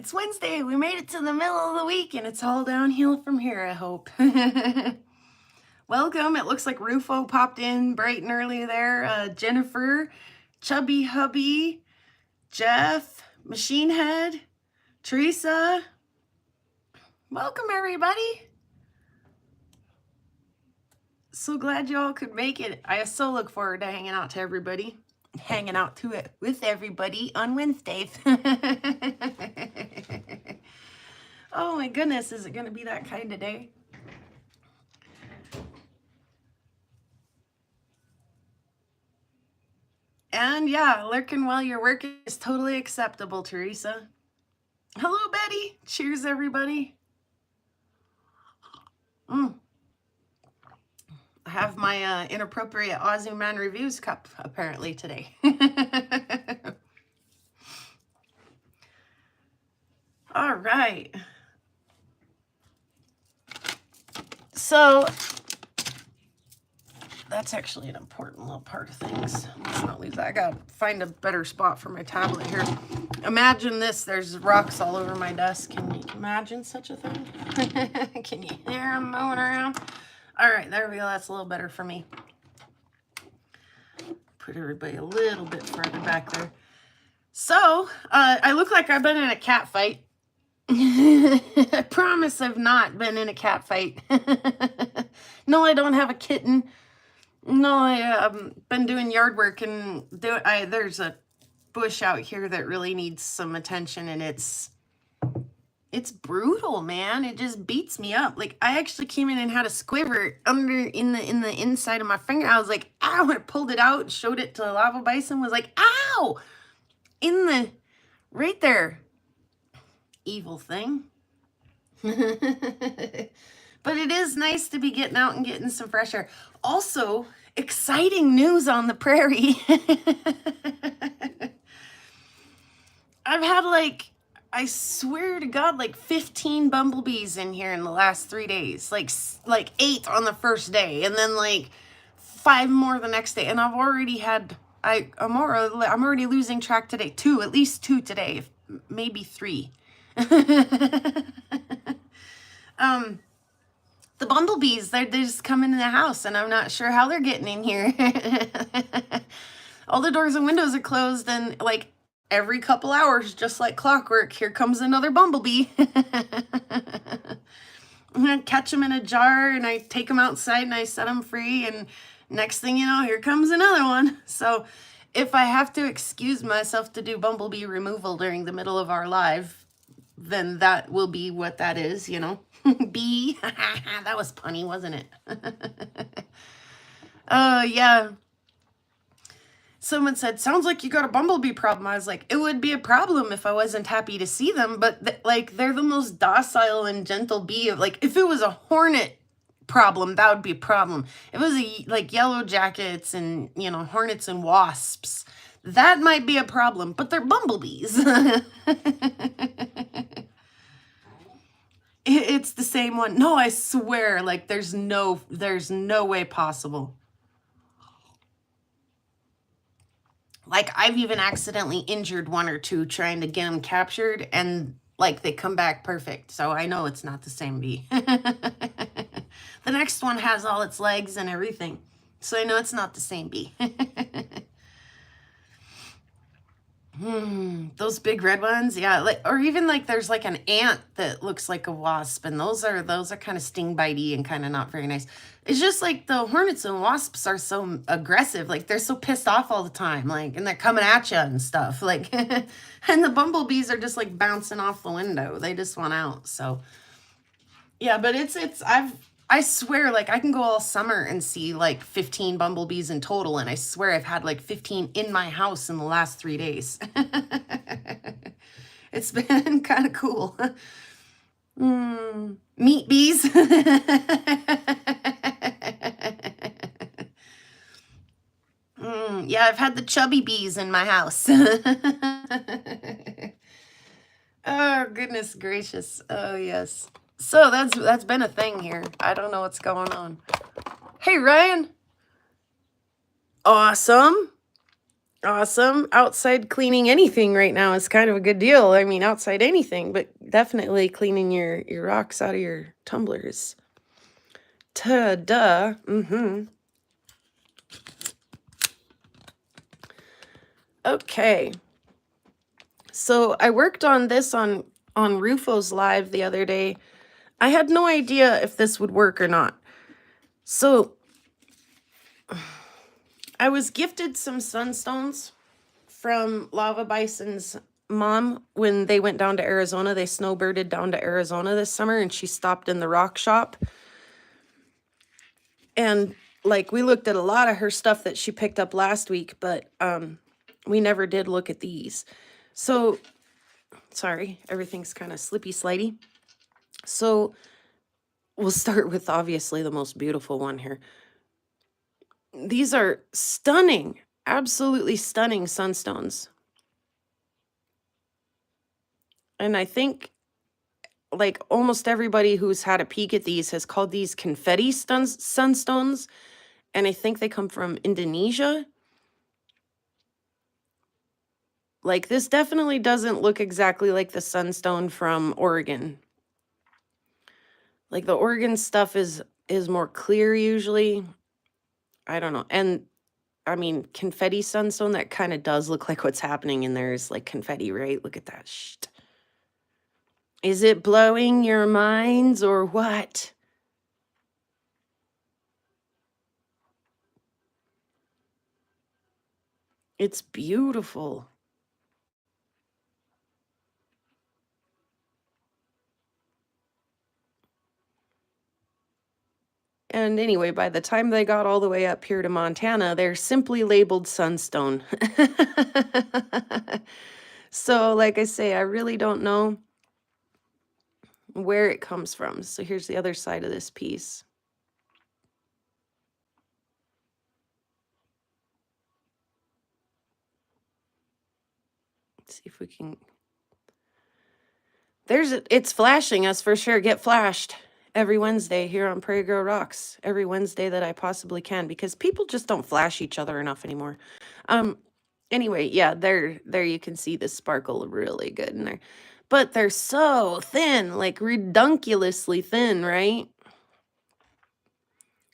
It's Wednesday. We made it to the middle of the week and it's all downhill from here, I hope. Welcome. It looks like Rufo popped in bright and early there. Jennifer, Chubby Hubby, Jeff, Machine Head, Teresa. Welcome, everybody. So glad you all could make it. I so look forward to hanging out to everybody. Hanging out to it with everybody on Wednesdays. Oh my goodness, is it going to be that kind of day? And yeah, lurking while you're working is totally acceptable, Teresa. Hello, Betty. Cheers, everybody. I have my inappropriate Aussie Man Reviews cup apparently today. All right. So that's actually an important little part of things. Let's not lose that. I gotta find a better spot for my tablet here. Imagine this. There's rocks all over my desk. Can you imagine such a thing? Can you hear them moving around? All right, there we go. That's a little better for me. Put everybody a little bit further back there. So, I look like I've been in a cat fight. I promise I've not been in a cat fight. No, I don't have a kitten. No, I've been doing yard work and there's a bush out here that really needs some attention, and it's brutal, man. It just beats me up. Like, I actually came in and had a squiver in the inside of my finger. I was like, ow, and I pulled it out, showed it to Lava Bison, was like, ow, right there. Evil thing. But it is nice to be getting out and getting some fresh air. Also, exciting news on the prairie. I've had I swear to God, 15 bumblebees in here in the last 3 days. Like 8 on the first day, and then 5 more the next day. And I've already had, I'm already losing track today. 2, at least 2 today, maybe 3. The bumblebees, they just come into the house, and I'm not sure how they're getting in here. All the doors and windows are closed, and every couple hours, just like clockwork, here comes another bumblebee. I catch them in a jar, and I take them outside, and I set them free, and next thing you know, here comes another one. So if I have to excuse myself to do bumblebee removal during the middle of our live, then that will be what that is, you know. Bee. That was punny, wasn't it? Yeah. Someone said, sounds like you got a bumblebee problem. I was like, it would be a problem if I wasn't happy to see them, but they're the most docile and gentle bee. If it was a hornet problem, that would be a problem. If it was yellow jackets and, hornets and wasps, that might be a problem, but they're bumblebees. It's the same one. No, I swear, there's no way possible. I've even accidentally injured 1 or 2 trying to get them captured, and they come back perfect. So I know it's not the same bee. The next one has all its legs and everything. So I know it's not the same bee. Those big red ones, yeah. Or even there's an ant that looks like a wasp, and those are kind of sting bitey and kind of not very nice. It's just the hornets and wasps are so aggressive, they're so pissed off all the time, and they're coming at you and stuff, and the bumblebees are just bouncing off the window. They just want out. So yeah, but I swear, I can go all summer and see 15 bumblebees in total, and I swear I've had 15 in my house in the last 3 days. It's been kind of cool. Meat bees. Yeah, I've had the chubby bees in my house. Oh, goodness gracious. Oh, yes. So that's been a thing here. I don't know what's going on. Hey, Ryan. Awesome. Awesome. Outside cleaning anything right now is kind of a good deal. I mean, outside anything, but definitely cleaning your rocks out of your tumblers. Ta-duh. Mm-hmm. Okay. So I worked on this on Rufo's live the other day. I had no idea if this would work or not. So I was gifted some sunstones from Lava Bison's mom when they went down to Arizona. They snowbirded down to Arizona this summer, and she stopped in the rock shop. And like we looked at a lot of her stuff that she picked up last week, but we never did look at these. So sorry, everything's kind of slippy slidey. So we'll start with obviously the most beautiful one here. These are stunning, absolutely stunning sunstones. And I think like almost everybody who's had a peek at these has called these confetti sunstones. And I think they come from Indonesia. Like this definitely doesn't look exactly like the sunstone from Oregon. Like the Oregon stuff is more clear usually. I don't know. And I mean, confetti sunstone, that kind of does look like what's happening in there is like confetti, right? Look at that. Shh. Is it blowing your minds or what? It's beautiful. And anyway, by the time they got all the way up here to Montana, they're simply labeled sunstone. So, like I say, I really don't know where it comes from. So here's the other side of this piece. Let's see if we can. It's flashing us for sure. Get flashed every Wednesday here on PrairieGirlRocks. Every Wednesday that I possibly can, because people just don't flash each other enough anymore. Anyway, yeah, there you can see the sparkle really good in there. But they're so thin, like redunculously thin, right?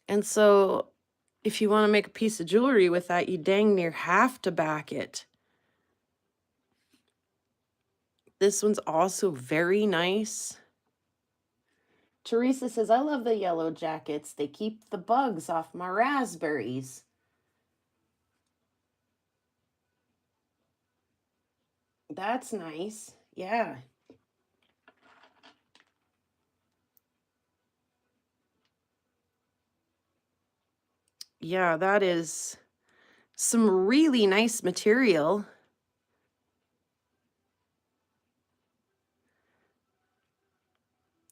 And so if you want to make a piece of jewelry with that, you dang near have to back it. This one's also very nice. Teresa says, I love the yellow jackets. They keep the bugs off my raspberries. That's nice. Yeah. Yeah, that is some really nice material.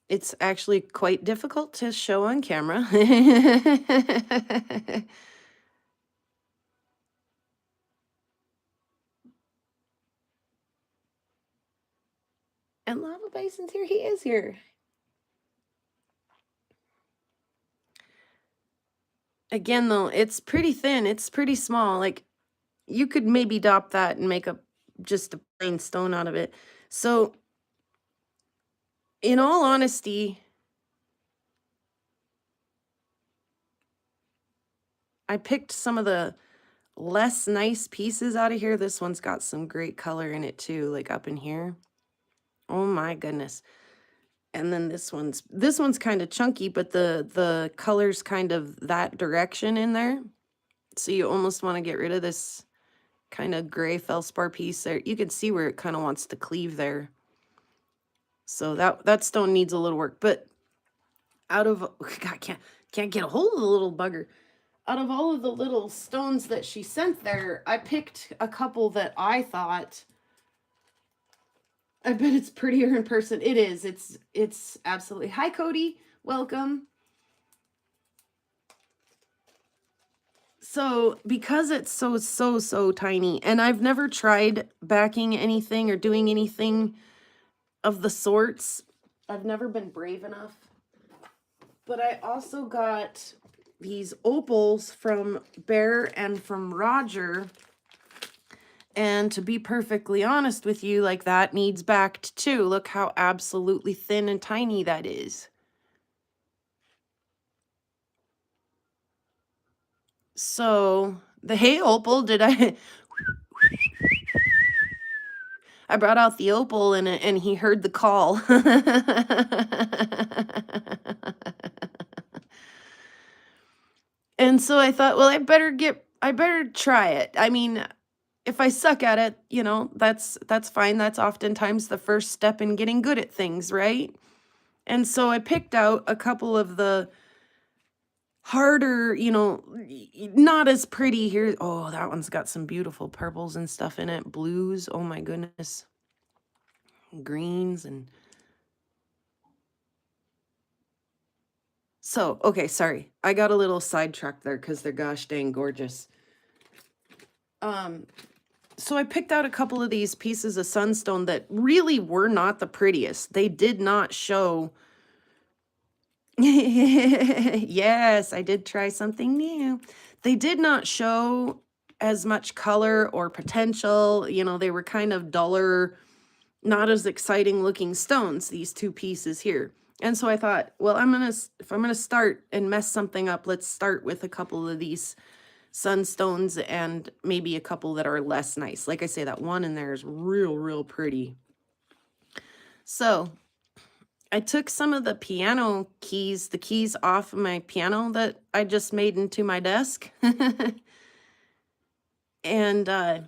It's actually quite difficult to show on camera. And Lava Bison's here. He is here. Again, though, it's pretty thin. It's pretty small. Like, you could maybe dop that and make just a plain stone out of it. So, in all honesty, I picked some of the less nice pieces out of here. This one's got some great color in it too, like up in here. Oh my goodness. And then this one's kind of chunky, but the color's kind of that direction in there. So you almost want to get rid of this kind of gray felspar piece there. You can see where it kind of wants to cleave there. So that stone needs a little work, but out of God, can't get a hold of the little bugger. Out of all of the little stones that she sent there, I picked a couple that I thought, I bet it's prettier in person. It is. It's absolutely. Hi, Cody. Welcome. So because it's so tiny, and I've never tried backing anything or doing anything of the sorts. I've never been brave enough. But I also got these opals from Bear and from Roger. And to be perfectly honest with you, like that needs backed too. Look how absolutely thin and tiny that is. So the hay opal, I brought out the opal and he heard the call. And so I thought, well, I better try it. I mean, if I suck at it, you know, that's fine. That's oftentimes the first step in getting good at things, right? And so I picked out a couple of the harder, you know, not as pretty here. Oh, that one's got some beautiful purples and stuff in it. Blues, oh my goodness. Greens and... So, okay, sorry. I got a little sidetracked there because they're gosh dang gorgeous. So I picked out a couple of these pieces of sunstone that really were not the prettiest. They did not show... Yes, I did try something new. They did not show as much color or potential. You know, they were kind of duller, not as exciting looking stones, these two pieces here. And so I thought, well, if I'm gonna start and mess something up, let's start with a couple of these sunstones and maybe a couple that are less nice. Like I say, that one in there is real pretty. So I took some of the piano keys, the keys off of my piano that I just made into my desk. And I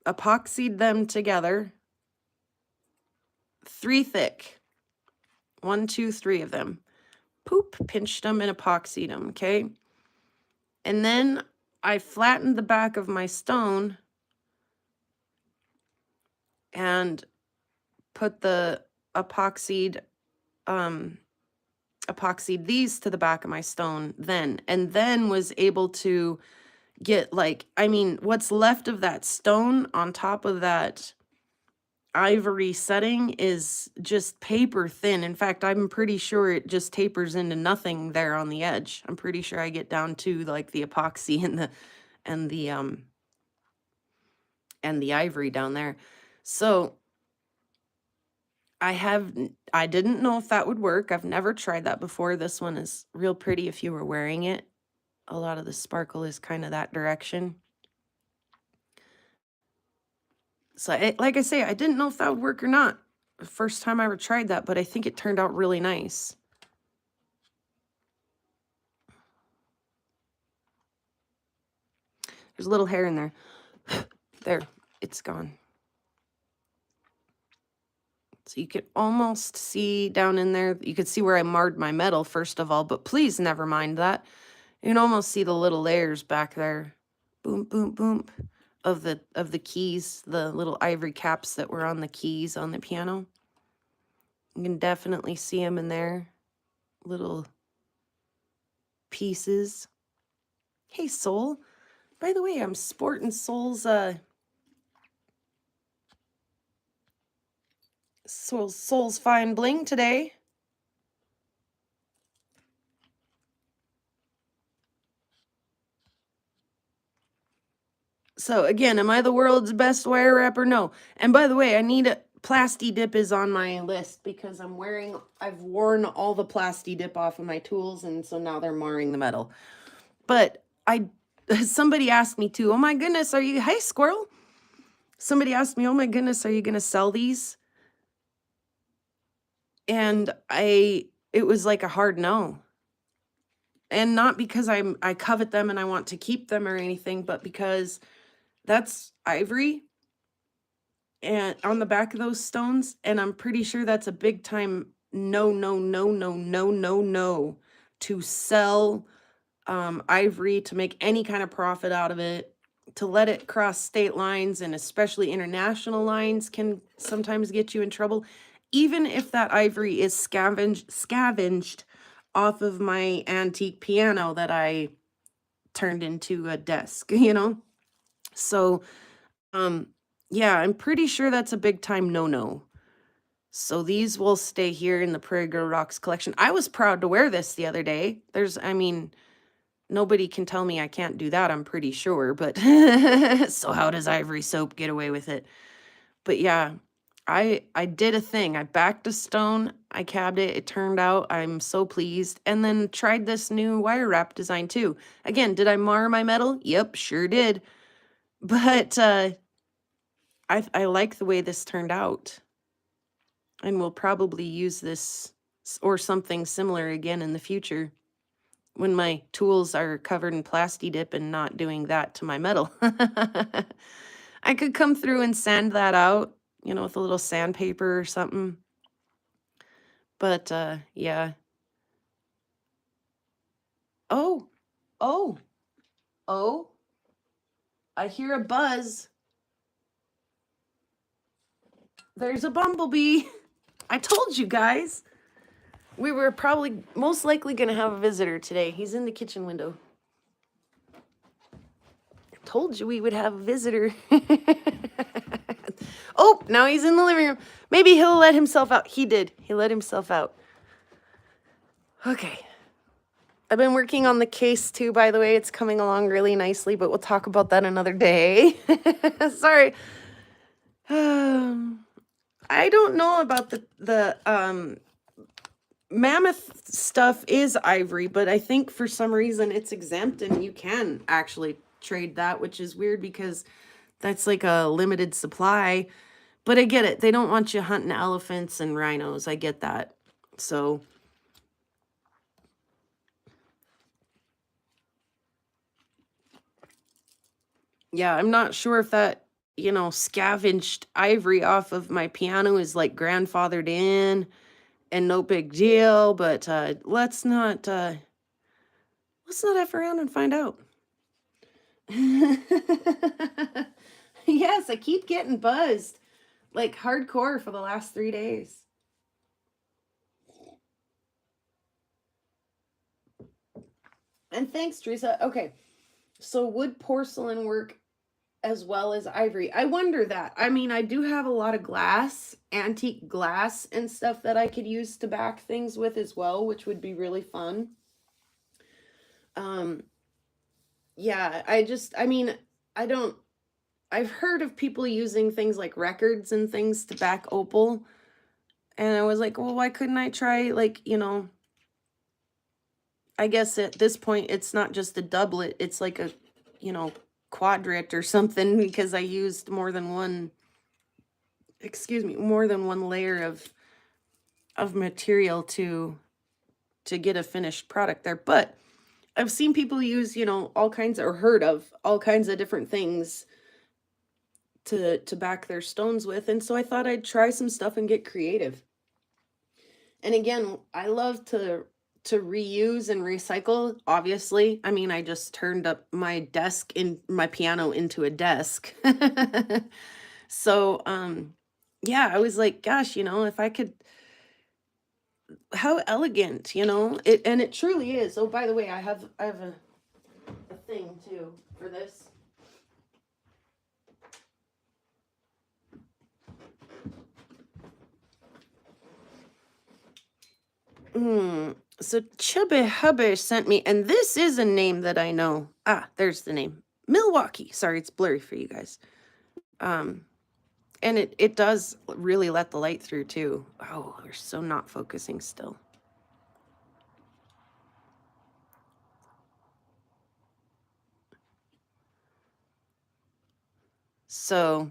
epoxied them together, 3 thick. 1, 2, 3 of them. Poop, pinched them and epoxied them, okay? And then I flattened the back of my stone and put the epoxied these to the back of my stone then, and then was able to get, like, I mean, what's left of that stone on top of that ivory setting is just paper thin. In fact, I'm pretty sure it just tapers into nothing there on the edge. I'm pretty sure I get down to like the epoxy and the ivory down there. So I didn't know if that would work. I've never tried that before. This one is real pretty if you were wearing it. A lot of the sparkle is kind of that direction. So like I say, I didn't know if that would work or not the first time I ever tried that, but I think it turned out really nice. There's a little hair in there. There, it's gone. So you could almost see down in there, you could see where I marred my metal first of all, but please never mind that. You can almost see the little layers back there. Boom, boom, boom. Of the keys, the little ivory caps that were on the keys on the piano. You can definitely see them in there. Little pieces. Hey, Soul. By the way, I'm sporting Soul's Soul's fine bling today. So again, am I the world's best wire wrapper? No. And by the way, I need a Plasti Dip is on my list because I've worn all the Plasti Dip off of my tools, and so now they're marring the metal. But somebody asked me too, oh my goodness, hey squirrel. Somebody asked me, oh my goodness, are you gonna sell these? And it was like a hard no. And not because I covet them and I want to keep them or anything, but because that's ivory and on the back of those stones, and I'm pretty sure that's a big time no to sell ivory, to make any kind of profit out of it, to let it cross state lines and especially international lines can sometimes get you in trouble. Even if that ivory is scavenged off of my antique piano that I turned into a desk, you know? So, yeah, I'm pretty sure that's a big time no. So these will stay here in the Prairie Girl Rocks collection. I was proud to wear this the other day. I mean, Nobody can tell me I can't do that, I'm pretty sure, but so how does ivory soap get away with it? But yeah, I did a thing. I backed a stone, I cabbed it, it turned out, I'm so pleased. And then tried this new wire wrap design too. Again, did I mar my metal? Yep, sure did. But I like the way this turned out. And we'll probably use this or something similar again in the future when my tools are covered in plasti dip and not doing that to my metal. I could come through and sand that out, you know, with a little sandpaper or something. But yeah. Oh, oh, oh, I hear a buzz. There's a bumblebee. I told you guys. We were probably most likely going to have a visitor today. He's in the kitchen window. I told you we would have a visitor. Oh, now he's in the living room. Maybe he'll let himself out. He did. He let himself out. Okay. I've been working on the case too, by the way. It's coming along really nicely, but we'll talk about that another day. Sorry. I don't know about the mammoth stuff is ivory, but I think for some reason it's exempt and you can actually trade that, which is weird because that's like a limited supply. But I get it. They don't want you hunting elephants and rhinos. I get that. So yeah, I'm not sure if that, you know, scavenged ivory off of my piano is like grandfathered in and no big deal, but let's not F around and find out. Yes, I keep getting buzzed like hardcore for the last 3 days. And thanks, Teresa. Okay, so wood porcelain work as well as ivory. I wonder that. I mean, I do have a lot of glass, antique glass and stuff that I could use to back things with as well, which would be really fun. Yeah, I mean, I've heard of people using things like records and things to back opal. And I was like, well, why couldn't I try, like, you know, I guess at this point, it's not just a doublet, it's like a, you know, quadrat or something because I used more than one, more than one layer of material to get a finished product there. But I've seen people use, you know, all kinds, or heard of all kinds of different things to back their stones with. And so I thought I'd try some stuff and get creative. And again, I love to reuse and recycle, obviously. I mean, I just turned up my desk in my piano into a desk. So, yeah, I was like, gosh, you know, if I could, how elegant, you know, and it truly is. Oh, by the way, I have a thing too for this. So Chubby Hubby sent me, and this is a name that I know. Ah, there's the name. Milwaukee. Sorry, it's blurry for you guys. And it does really let the light through too. Oh, we're so not focusing still. So,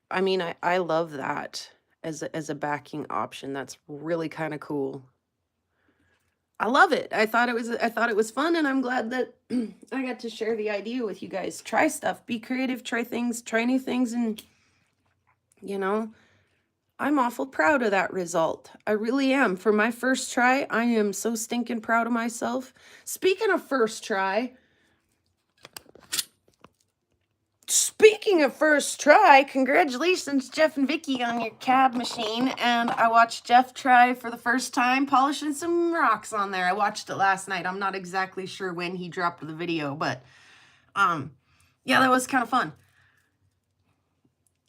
I mean, I love that as a backing option. That's really kind of cool. I love it. I thought it was fun, and I'm glad that I got to share the idea with you guys. Try stuff, be creative, try things, try new things, and you know, I'm awful proud of that result. I really am. For my first try, I am so stinking proud of myself. Speaking of first try, congratulations, Jeff and Vicky, on your cab machine. And I watched Jeff try for the first time polishing some rocks on there. I watched it last night. I'm not exactly sure when he dropped the video, but yeah, that was kind of fun.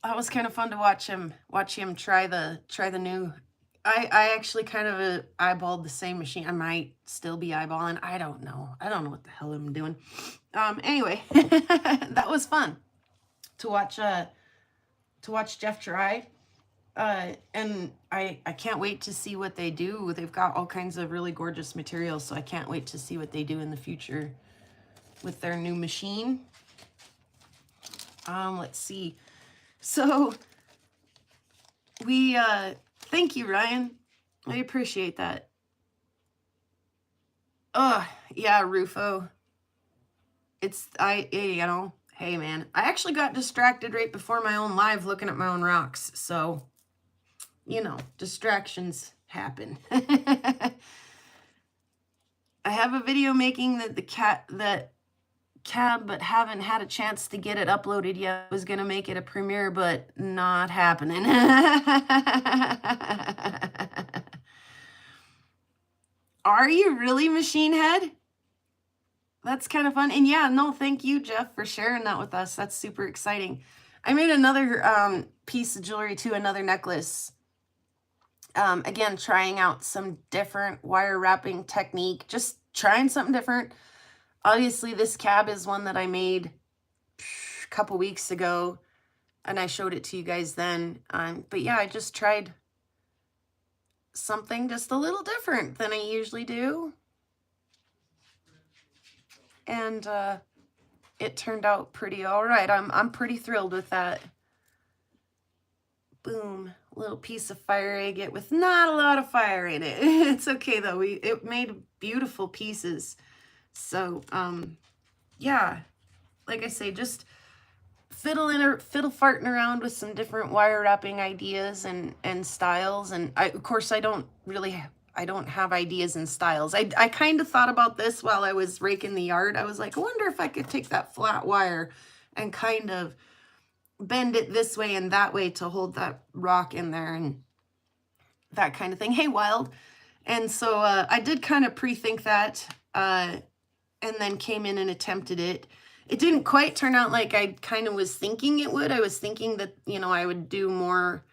That was kind of fun to watch him try the new I actually kind of eyeballed the same machine. I might still be eyeballing. I don't know. I don't know what the hell I'm doing. Anyway, that was fun to watch Jeff try. And I can't wait to see what they do. They've got all kinds of really gorgeous materials, so I can't wait to see what they do in the future with their new machine. Let's see. So we thank you, Ryan. I appreciate that. Oh, yeah, Rufo. You know, hey man, I actually got distracted right before my own live looking at my own rocks. So, you know, distractions happen. I have a video making that cab, but haven't had a chance to get it uploaded yet. I was gonna make it a premiere, but not happening. Are you really, Machine Head? That's kind of fun. And yeah, no, thank you, Jeff, for sharing that with us. That's super exciting. I made another piece of jewelry too, another necklace. Again, trying out some different wire wrapping technique, just trying something different. Obviously, this cab is one that I made a couple weeks ago, and I showed it to you guys then. But yeah, I just tried something just a little different than I usually do. And it turned out pretty all right. I'm pretty thrilled with that. Boom, little piece of fire agate with not a lot of fire in it. It's okay though. It made beautiful pieces. So yeah, like I say, just fiddle farting around with some different wire wrapping ideas and styles. And of course I don't have ideas and styles. I kind of thought about this while I was raking the yard. I was like, I wonder if I could take that flat wire and kind of bend it this way and that way to hold that rock in there and that kind of thing. Hey, Wild. And so I did kind of pre-think that and then came in and attempted it. It didn't quite turn out like I kind of was thinking it would. I was thinking that, you know, I would do more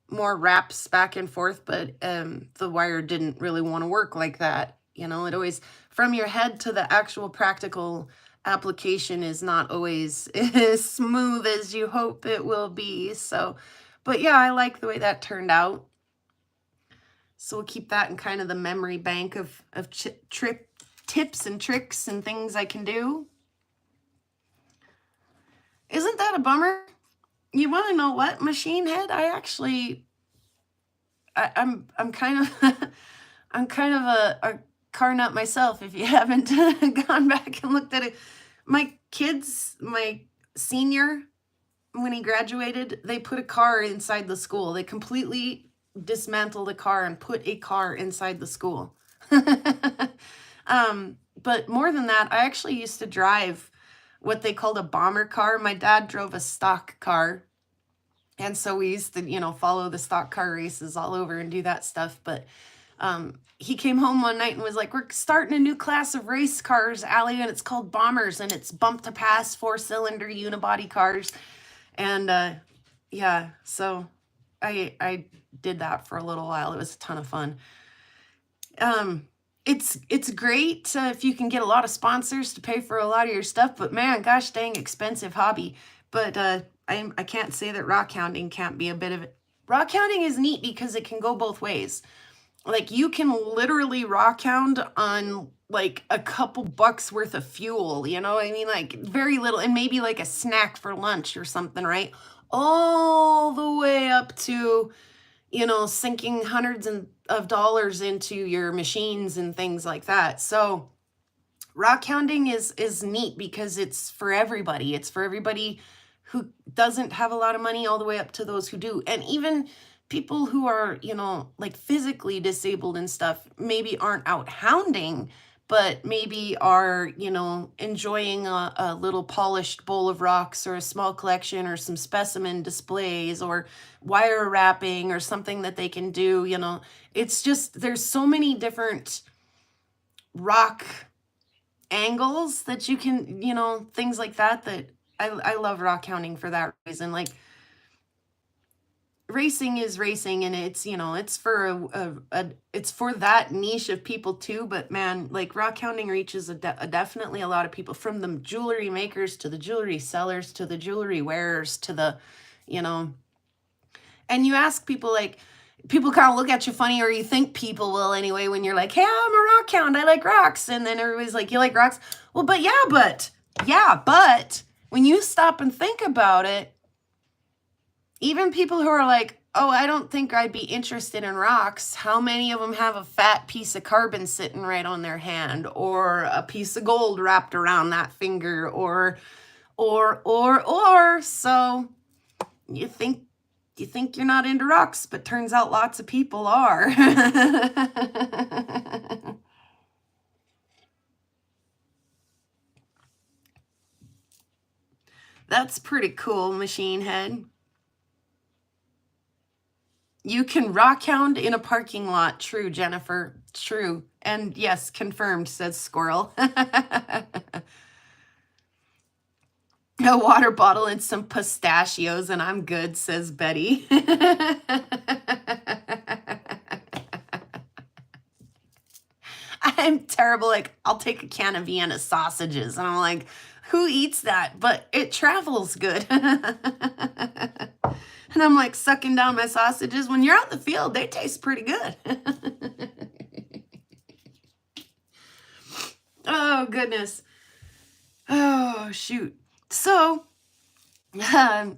wraps back and forth, but the wire didn't really want to work like that. You know, it always, from your head to the actual practical application is not always as smooth as you hope it will be. So, but yeah, I like the way that turned out. So we'll keep that in kind of the memory bank of tips and tricks and things I can do. Isn't that a bummer? You want to know what, Machine Head? I'm kind of I'm kind of a car nut myself. If you haven't gone back and looked at it, my senior, when he graduated, they put a car inside the school. They completely dismantled a car and put a car inside the school. But more than that, I actually used to drive what they called a bomber car. My dad drove a stock car. And so we used to, you know, follow the stock car races all over and do that stuff. But he came home one night and was like, we're starting a new class of race cars, Allie, and it's called bombers, and it's bump to pass 4-cylinder unibody cars. And yeah, so I did that for a little while. It was a ton of fun. It's great if you can get a lot of sponsors to pay for a lot of your stuff, but man, gosh dang expensive hobby. But I can't say that rock hounding can't be a bit of it. Rock hounding is neat because it can go both ways. Like you can literally rock hound on like a couple bucks worth of fuel, you know what I mean? Like very little, and maybe like a snack for lunch or something, right? All the way up to, you know, sinking hundreds of dollars into your machines and things like that. So rock hounding is neat because it's for everybody. It's for everybody who doesn't have a lot of money all the way up to those who do. And even people who are, you know, like physically disabled and stuff, maybe aren't out hounding, but maybe are, you know, enjoying a little polished bowl of rocks or a small collection or some specimen displays or wire wrapping or something that they can do, you know. It's just, there's so many different rock angles that you can, you know, things like that, that I love rock hounding for that reason. Like racing is racing, and it's, you know, it's for it's for that niche of people too. But man, like rock hounding reaches definitely a lot of people, from the jewelry makers to the jewelry sellers to the jewelry wearers to the, you know, and you ask people, like, people kind of look at you funny, or you think people will anyway, when you're like, hey, I'm a rock hound, I like rocks. And then everybody's like, you like rocks? Well, but when you stop and think about it, even people who are like, oh, I don't think I'd be interested in rocks, how many of them have a fat piece of carbon sitting right on their hand, or a piece of gold wrapped around that finger, or, so you think you're not into rocks, but turns out lots of people are. That's pretty cool, Machine Head. You can rock hound in a parking lot. True, Jennifer. True. And yes, confirmed, says Squirrel. A water bottle and some pistachios and I'm good, says Betty. I'm terrible. Like, I'll take a can of Vienna sausages and I'm like, who eats that? But it travels good. And I'm like sucking down my sausages. When you're out in the field, they taste pretty good. Oh, goodness. Oh, shoot. So, I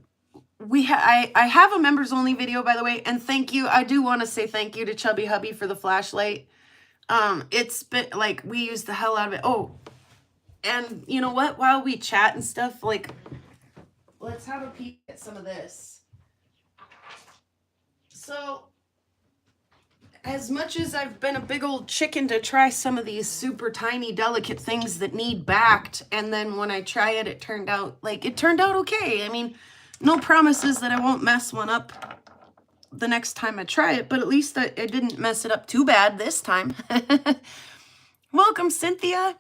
have a members only video, by the way. And thank you. I do want to say thank you to Chubby Hubby for the flashlight. It's been like, we used the hell out of it. Oh, and you know what? While we chat and stuff, like, let's have a peek at some of this. So, as much as I've been a big old chicken to try some of these super tiny, delicate things that need backed, and then when I try it, it turned out okay. I mean, no promises that I won't mess one up the next time I try it, but at least I didn't mess it up too bad this time. Welcome, Cynthia.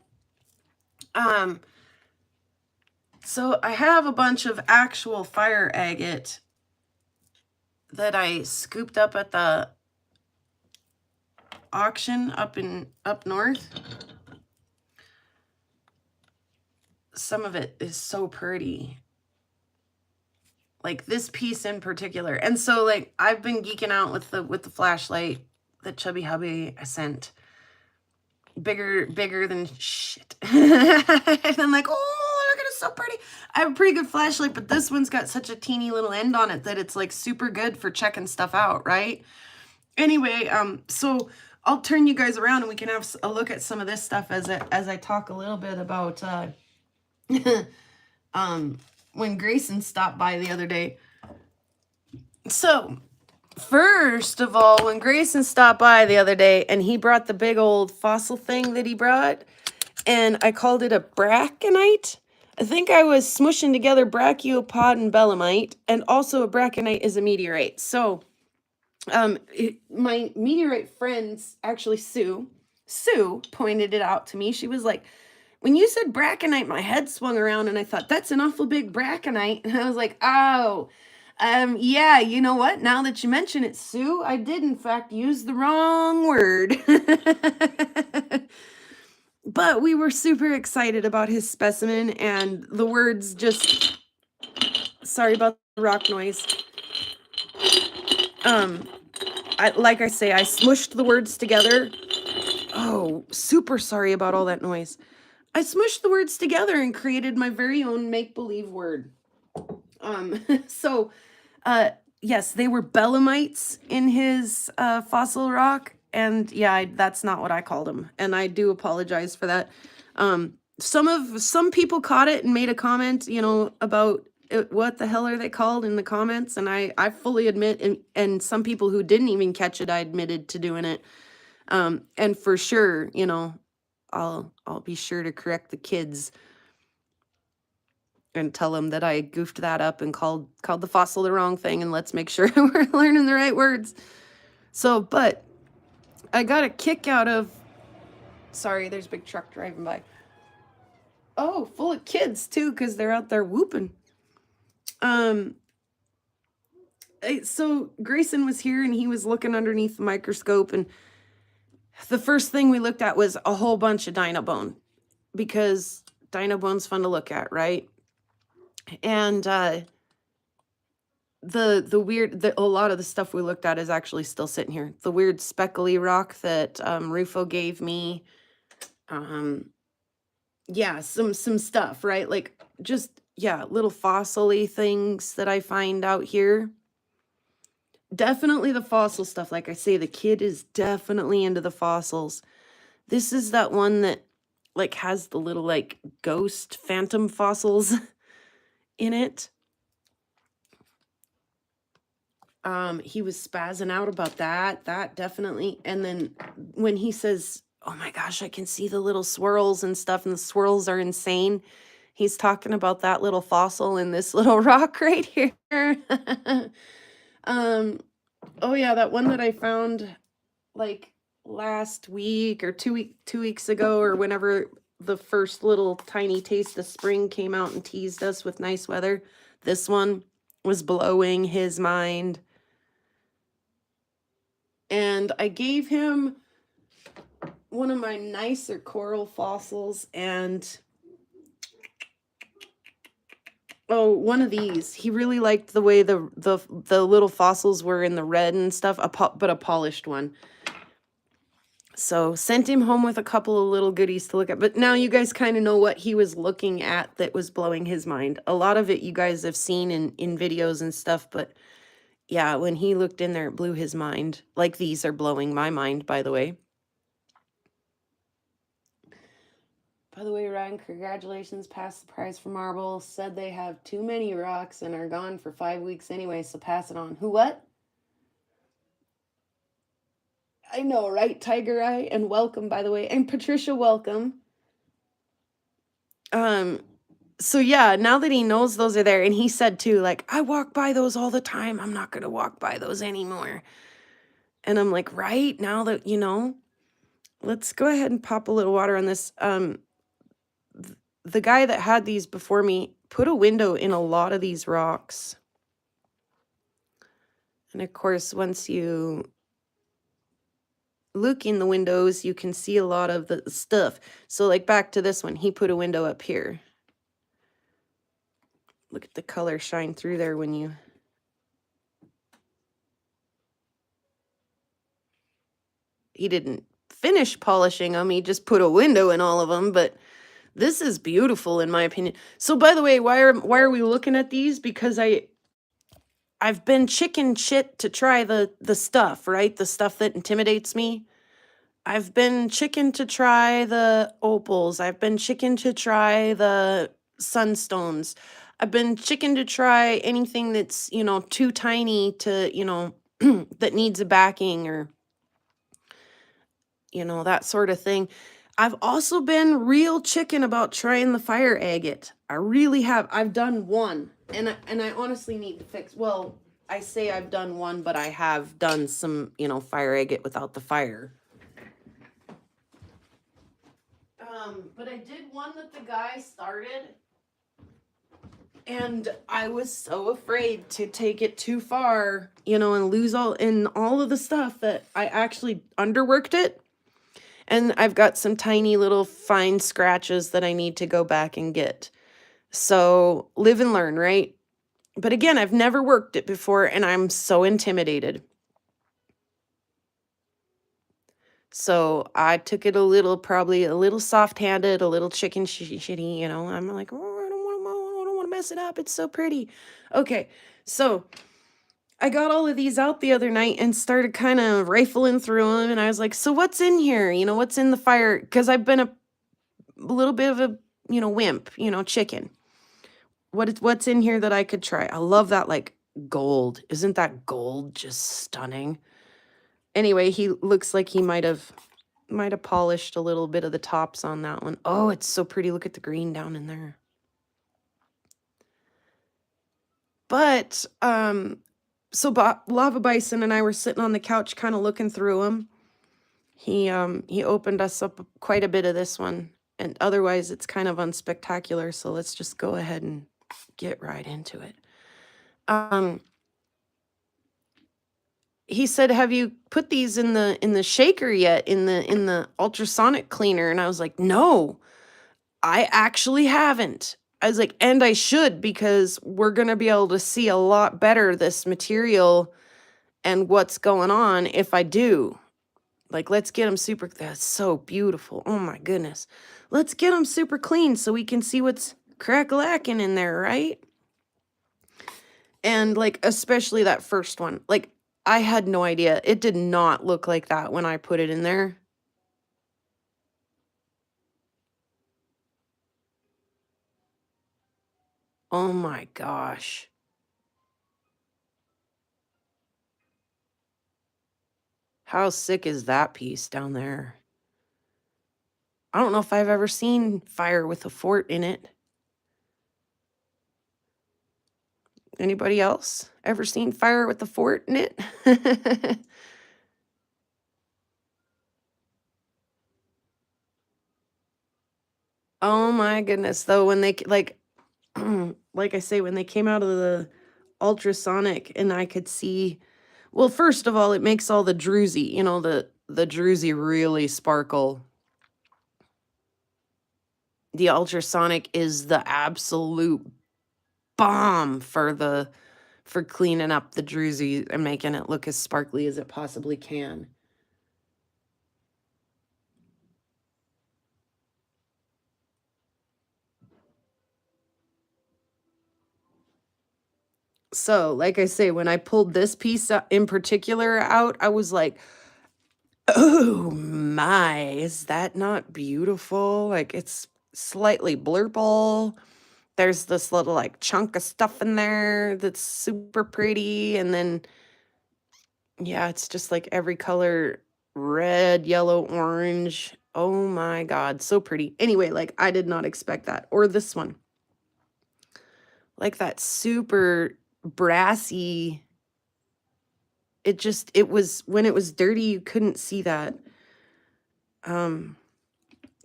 So I have a bunch of actual fire agate that I scooped up at the auction up north. Some of it is so pretty, like this piece in particular. And so, like, I've been geeking out with the flashlight that Chubby Hubby sent. Bigger than shit. And I'm like, oh, look at it, so pretty. I have a pretty good flashlight, but this one's got such a teeny little end on it that it's like super good for checking stuff out, right? Anyway, so I'll turn you guys around and we can have a look at some of this stuff as I talk a little bit about when Grayson stopped by the other day. So first of all, when Grayson stopped by the other day and he brought the big old fossil thing that he brought, and I called it a braconite. I think I was smushing together brachiopod and belemite, and also a braconite is a meteorite. So my meteorite friends, actually Sue pointed it out to me. She was like, when you said braconite, my head swung around and I thought, that's an awful big braconite. And I was like, oh, yeah, you know what? Now that you mention it, Sue, I did in fact use the wrong word. But we were super excited about his specimen, and the words just, sorry about the rock noise. Like I say, I smushed the words together. Oh, super sorry about all that noise. I smushed the words together and created my very own make-believe word. So, yes, they were belemites in his fossil rock. And yeah, that's not what I called them. And I do apologize for that. Some people caught it and made a comment, you know, about it, what the hell are they called in the comments. And I fully admit, and some people who didn't even catch it, I admitted to doing it. And for sure, you know, I'll be sure to correct the kids and tell them that I goofed that up and called the fossil the wrong thing, and let's make sure we're learning the right words. So, but I got a kick out of, sorry, there's a big truck driving by. Oh, full of kids too, because they're out there whooping. So Grayson was here and he was looking underneath the microscope, and the first thing we looked at was a whole bunch of dino bone, because dino bone's fun to look at, right? And a lot of the stuff we looked at is actually still sitting here. The weird speckly rock that Rufo gave me. Yeah, some stuff, right? Like just, yeah, little fossil-y things that I find out here. Definitely the fossil stuff. Like I say, the kid is definitely into the fossils. This is that one that like has the little like ghost phantom fossils in it. He was spazzing out about that definitely. And then when he says, oh my gosh, I can see the little swirls and stuff, and the swirls are insane, he's talking about that little fossil in this little rock right here. Oh yeah, that one that I found like last week or 2 weeks ago, or whenever the first little tiny taste of spring came out and teased us with nice weather. This one was blowing his mind. And I gave him one of my nicer coral fossils, and one of these. He really liked the way the little fossils were in the red and stuff, but a polished one. So sent him home with a couple of little goodies to look at. But now you guys kind of know what he was looking at that was blowing his mind. A lot of it you guys have seen in videos and stuff, but yeah, when he looked in there, it blew his mind. Like these are blowing my mind, by the way. By the way, Ryan, congratulations, passed the prize for marble. Said they have too many rocks and are gone for 5 weeks anyway, so pass it on. Who, what? I know, right, Tiger Eye? And welcome, by the way. And Patricia, welcome. So yeah, now that he knows those are there, and he said too, like, I walk by those all the time. I'm not going to walk by those anymore. And I'm like, right, now that, you know, let's go ahead and pop a little water on this. The guy that had these before me put a window in a lot of these rocks. And of course, once you look in the windows, you can see a lot of the stuff. So like back to this one, he put a window up here. Look at the color shine through there when you... He didn't finish polishing them, he just put a window in all of them, but this is beautiful in my opinion. So by the way, why are we looking at these? Because I've been chicken shit to try the stuff, right? The stuff that intimidates me. I've been chicken to try the opals. I've been chicken to try the sunstones. I've been chicken to try anything that's, you know, too tiny to, you know, that needs a backing, or, you know, that sort of thing. I've also been real chicken about trying the fire agate. I really have. I've done one, and I honestly need to fix. Well, I say I've done one, but I have done some, you know, fire agate without the fire. But I did one that the guy started, and I was so afraid to take it too far, you know, and lose all of the stuff, that I actually underworked it. And I've got some tiny little fine scratches that I need to go back and get. So live and learn, right? But again, I've never worked it before, and I'm so intimidated. So I took it probably a little soft-handed, a little chicken shitty, you know. I'm like, oh, I don't want to mess it up. It's so pretty. Okay, so I got all of these out the other night and started kind of rifling through them, and I was like, so what's in here? You know, what's in the fire? Because I've been a little bit of a, you know, wimp, you know, chicken. What's in here that I could try? I love that, like, gold. Isn't that gold just stunning? Anyway, he looks like he might have polished a little bit of the tops on that one. Oh, it's so pretty. Look at the green down in there. But, so Lava Bison and I were sitting on the couch kind of looking through them. He opened us up quite a bit of this one, and otherwise it's kind of unspectacular, so let's just go ahead and get right into it. he said, "Have you put these in the shaker yet, in the ultrasonic cleaner?" And I was like, "No, I actually haven't." I was like, "And I should, because we're gonna be able to see a lot better this material and what's going on if I do. Like, let's get them super, that's so beautiful. Oh my goodness. Let's get them super clean so we can see what's crack-a-lacking in there, right?" And like, especially that first one. Like, I had no idea. It did not look like that when I put it in there. Oh my gosh. How sick is that piece down there? I don't know if I've ever seen fire with a fort in it. Anybody else ever seen fire with a fort in it? Oh my goodness, though, when they like like I say, when they came out of the ultrasonic and I could see, well, first of all, it makes all the druzy, the druzy really sparkle. The ultrasonic is the absolute bomb for cleaning up the druzy and making it look as sparkly as it possibly can. So, like I say, when I pulled this piece in particular out, I was like, "Oh my, is that not beautiful?" Like, it's slightly blurple. There's this little like chunk of stuff in there that's super pretty. And then, yeah, it's just like every color, red, yellow, orange. Oh my God, so pretty. Anyway, like, I did not expect that. Or this one. Like that super brassy. It was, when it was dirty, you couldn't see that.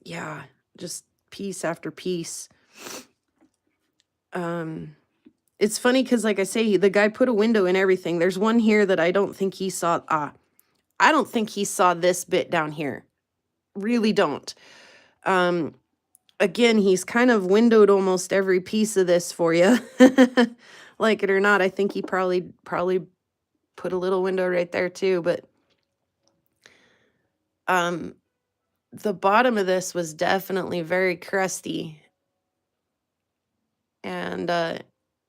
Yeah, just piece after piece. It's funny because, like I say, the guy put a window in everything. There's one here that I don't think he saw. I don't think he saw this bit down here. Really don't. Again, he's kind of windowed almost every piece of this for you. Like it or not, I think he probably put a little window right there too. But the bottom of this was definitely very crusty. And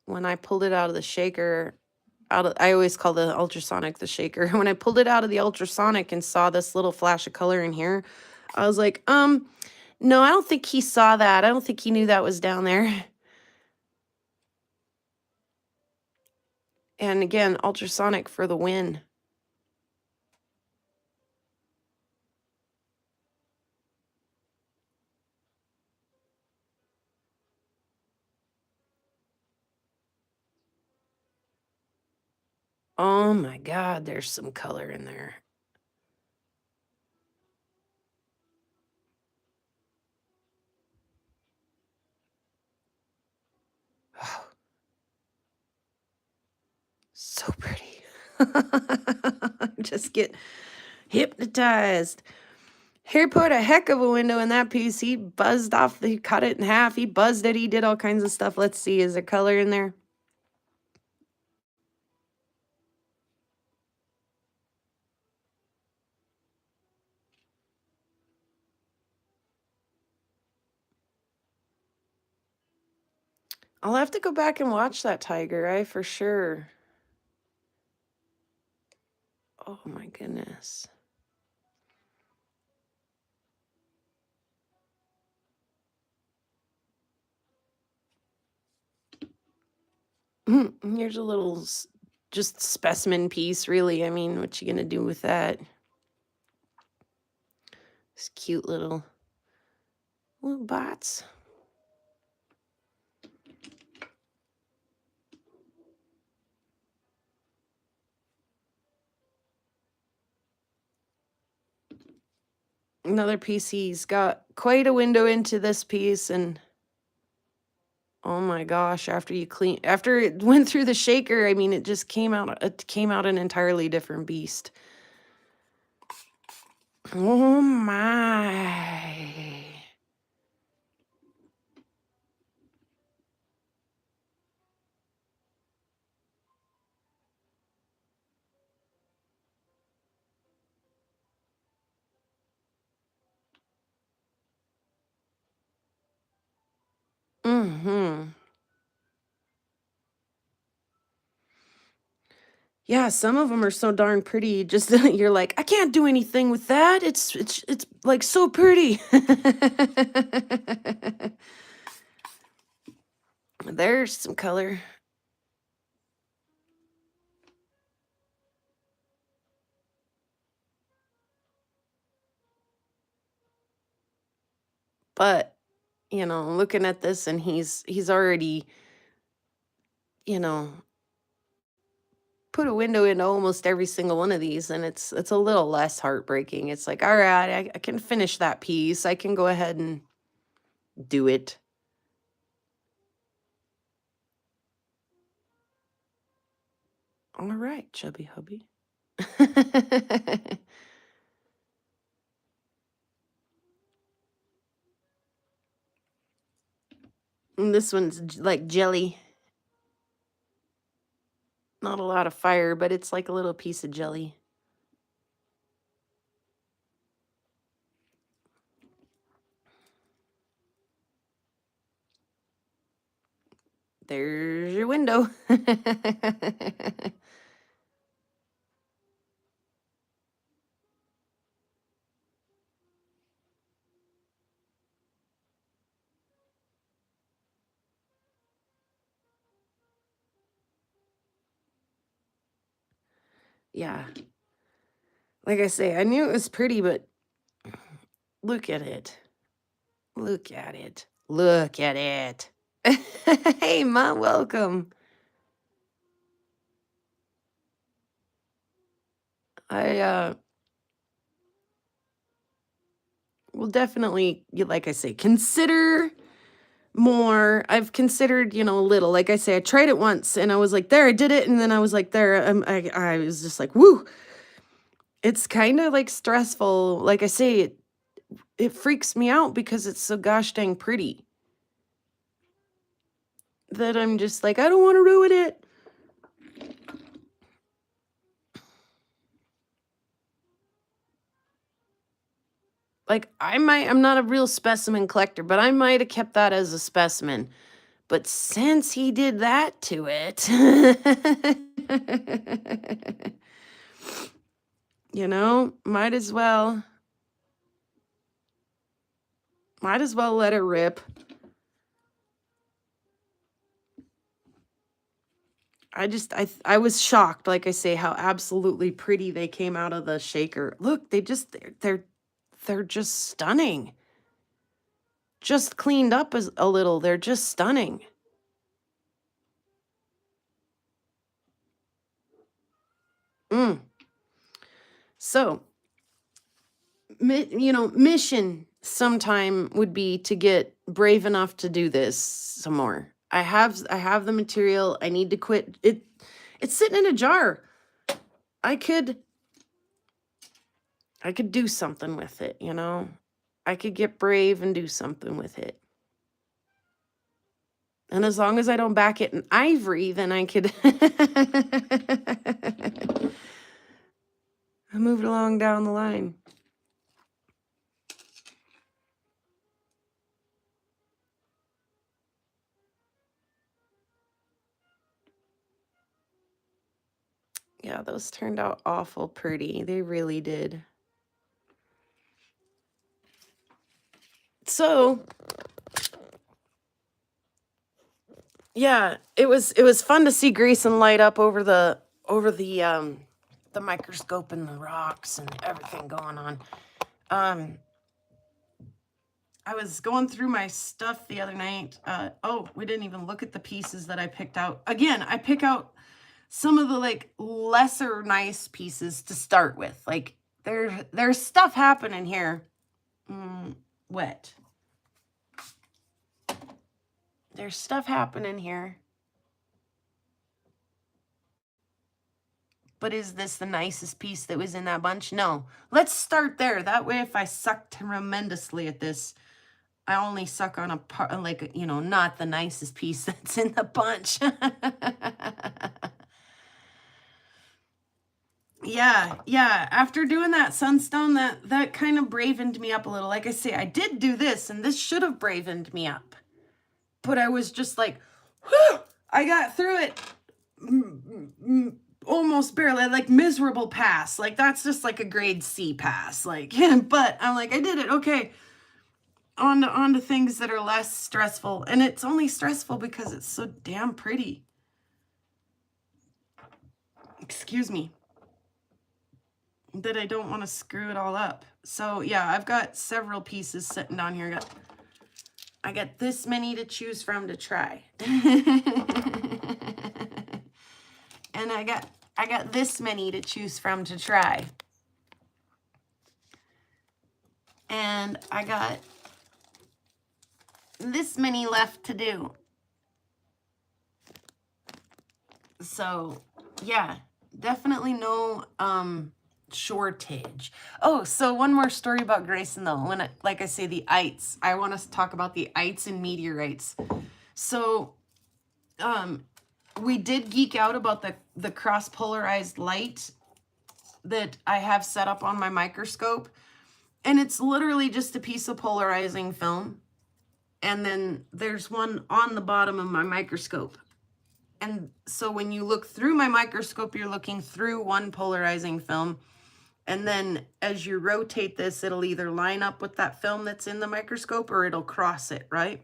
when I pulled it out of the shaker, I always call the ultrasonic the shaker. When I pulled it out of the ultrasonic and saw this little flash of color in here, I was like, no, I don't think he saw that. I don't think he knew that was down there. And again, ultrasonic for the win. Oh my God, there's some color in there. Oh, so pretty. Just get hypnotized. He put a heck of a window in that piece. He buzzed off, he cut it in half. He buzzed it. He did all kinds of stuff. Let's see, is there color in there? I'll have to go back and watch that tiger, for sure. Oh my goodness. Here's a little just specimen piece, really. I mean, what you gonna do with that? This cute little bots. Another piece. He's got quite a window into this piece, and Oh my gosh, after it went through the shaker, I mean, it came out an entirely different beast. Oh my. Mm-hmm. Yeah, some of them are so darn pretty. Just you're like, I can't do anything with that. It's like so pretty. There's some color. But, you know, looking at this and he's already, you know, put a window into almost every single one of these, and it's a little less heartbreaking. It's like, all right, I can finish that piece. I can go ahead and do it. All right, chubby hubby. And this one's like jelly. Not a lot of fire, but it's like a little piece of jelly. There's your window. Yeah. Like I say, I knew it was pretty, but look at it. Look at it. Look at it. Hey, Ma, welcome. I will definitely, like I say, consider more. I've considered, you know, a little. Like I say, I tried it once and I was like, there, I did it. And then I was like, there, I was just like, woo. It's kind of like stressful. Like I say, it freaks me out because it's so gosh dang pretty that I'm just like, I don't want to ruin it. Like I'm not a real specimen collector, but I might have kept that as a specimen. But since he did that to it, you know, might as well let it rip. I was shocked, like I say, how absolutely pretty they came out of the shaker. Look, they're just stunning. Just cleaned up a little. They're just stunning. So, you know, mission sometime would be to get brave enough to do this some more. I have the material. I need to quit it. It's sitting in a jar. I could do something with it, you know. I could get brave and do something with it. And as long as I don't back it in ivory, then I could move it along down the line. Yeah, those turned out awful pretty. They really did. So, yeah, it was fun to see Grayson light up over the microscope and the rocks and everything going on. I was going through my stuff the other night. Oh, we didn't even look at the pieces that I picked out. Again, I pick out some of the like lesser nice pieces to start with. Like there's stuff happening here. Wet. There's stuff happening here. But is this the nicest piece that was in that bunch? No. Let's start there. That way, if I suck tremendously at this, I only suck on a part, like, you know, not the nicest piece that's in the bunch. Yeah. After doing that sunstone, that kind of bravened me up a little. Like I say, I did do this, and this should have bravened me up. But I was just like, whew, I got through it almost barely, like miserable pass. Like that's just like a grade C pass. Like, but I'm like, I did it. Okay. On to things that are less stressful. And it's only stressful because it's so damn pretty. Excuse me. That I don't want to screw it all up. So yeah, I've got several pieces sitting down here. I got this many to choose from to try. And I got this many to choose from to try. And I got this many left to do. So yeah, definitely no shortage. Oh, so one more story about Grayson though. When like I say, the ites, I want to talk about the ites and meteorites. So we did geek out about the cross-polarized light that I have set up on my microscope. And it's literally just a piece of polarizing film. And then there's one on the bottom of my microscope. And so when you look through my microscope, you're looking through one polarizing film. And then as you rotate this, it'll either line up with that film that's in the microscope or it'll cross it, right?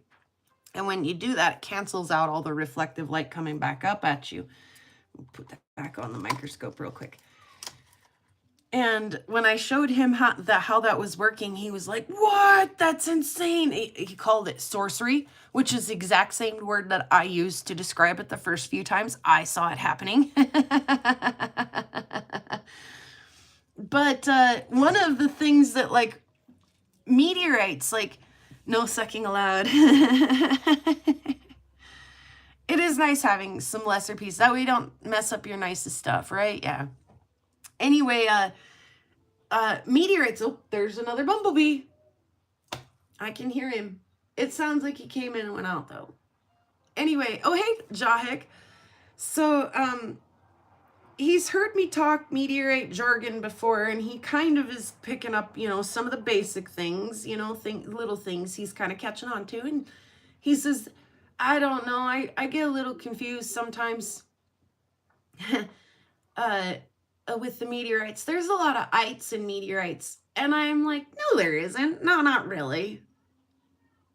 And when you do that, it cancels out all the reflective light coming back up at you. We'll put that back on the microscope real quick. And when I showed him how that was working, he was like, what? That's insane. He called it sorcery, which is the exact same word that I used to describe it the first few times I saw it happening. But one of the things that, like, meteorites, like, no sucking allowed. It is nice having some lesser pieces. That way you don't mess up your nicest stuff, right? Yeah. Anyway, meteorites. Oh, there's another bumblebee. I can hear him. It sounds like he came in and went out, though. Anyway, oh, hey, Jahik. So, he's heard me talk meteorite jargon before, and he kind of is picking up, you know, some of the basic things, you know, little things he's kind of catching on to. And he says, I don't know, I get a little confused sometimes with the meteorites. There's a lot of ites and meteorites. And I'm like, no, there isn't. No, not really.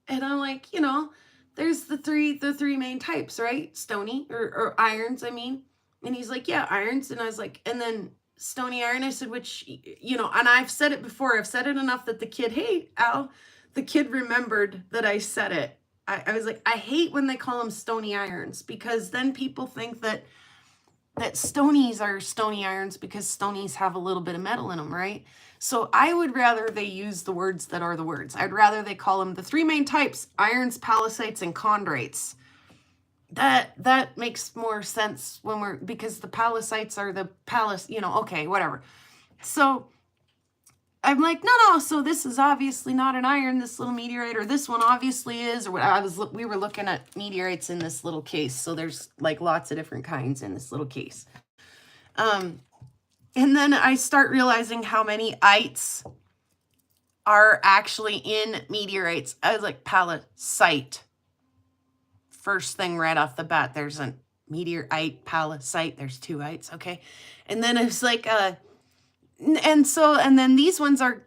And I'm like, you know, there's the three main types, right? Stony or irons, I mean. And he's like, yeah, irons. And I was like, and then stony iron. I said, which, you know, and I've said it before. I've said it enough that the kid, hey, Al, the kid remembered that I said it. I was like, I hate when they call them stony irons, because then people think that stonies are stony irons because stonies have a little bit of metal in them, right? So I would rather they use the words that are the words. I'd rather they call them the three main types: irons, pallasites, and chondrites. That makes more sense when because the pallasites are the you know, okay, whatever. So I'm like, no, so this is obviously not an iron, this little meteorite, or this one obviously is, or what we were looking at meteorites in this little case. So there's like lots of different kinds in this little case. And then I start realizing how many ites are actually in meteorites. I was like, pallasite. First thing right off the bat, there's a meteorite, pallasite. There's two ites, okay? And then it's like, and then these ones are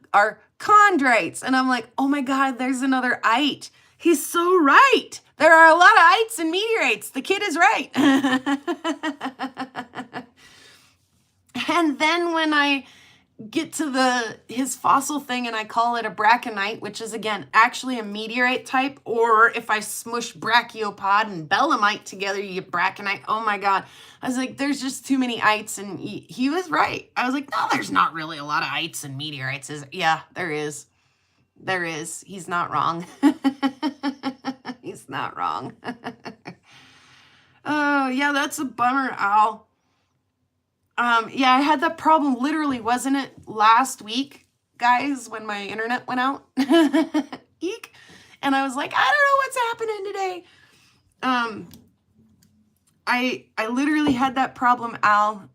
chondrites. And I'm like, oh my God, there's another ite. He's so right. There are a lot of ites and meteorites. The kid is right. And then when I get to his fossil thing and I call it a braconite, which is, again, actually a meteorite type, or if I smush brachiopod and belemite together, you get braconite. Oh my God. I was like, there's just too many ites, and he was right. I was like, no, there's not really a lot of ites and meteorites. Yeah, there is. There is. He's not wrong. He's not wrong. Oh, yeah, that's a bummer, Al. Yeah, I had that problem literally, wasn't it last week, guys, when my internet went out? Eek. And I was like, I don't know what's happening today. I literally had that problem, Al,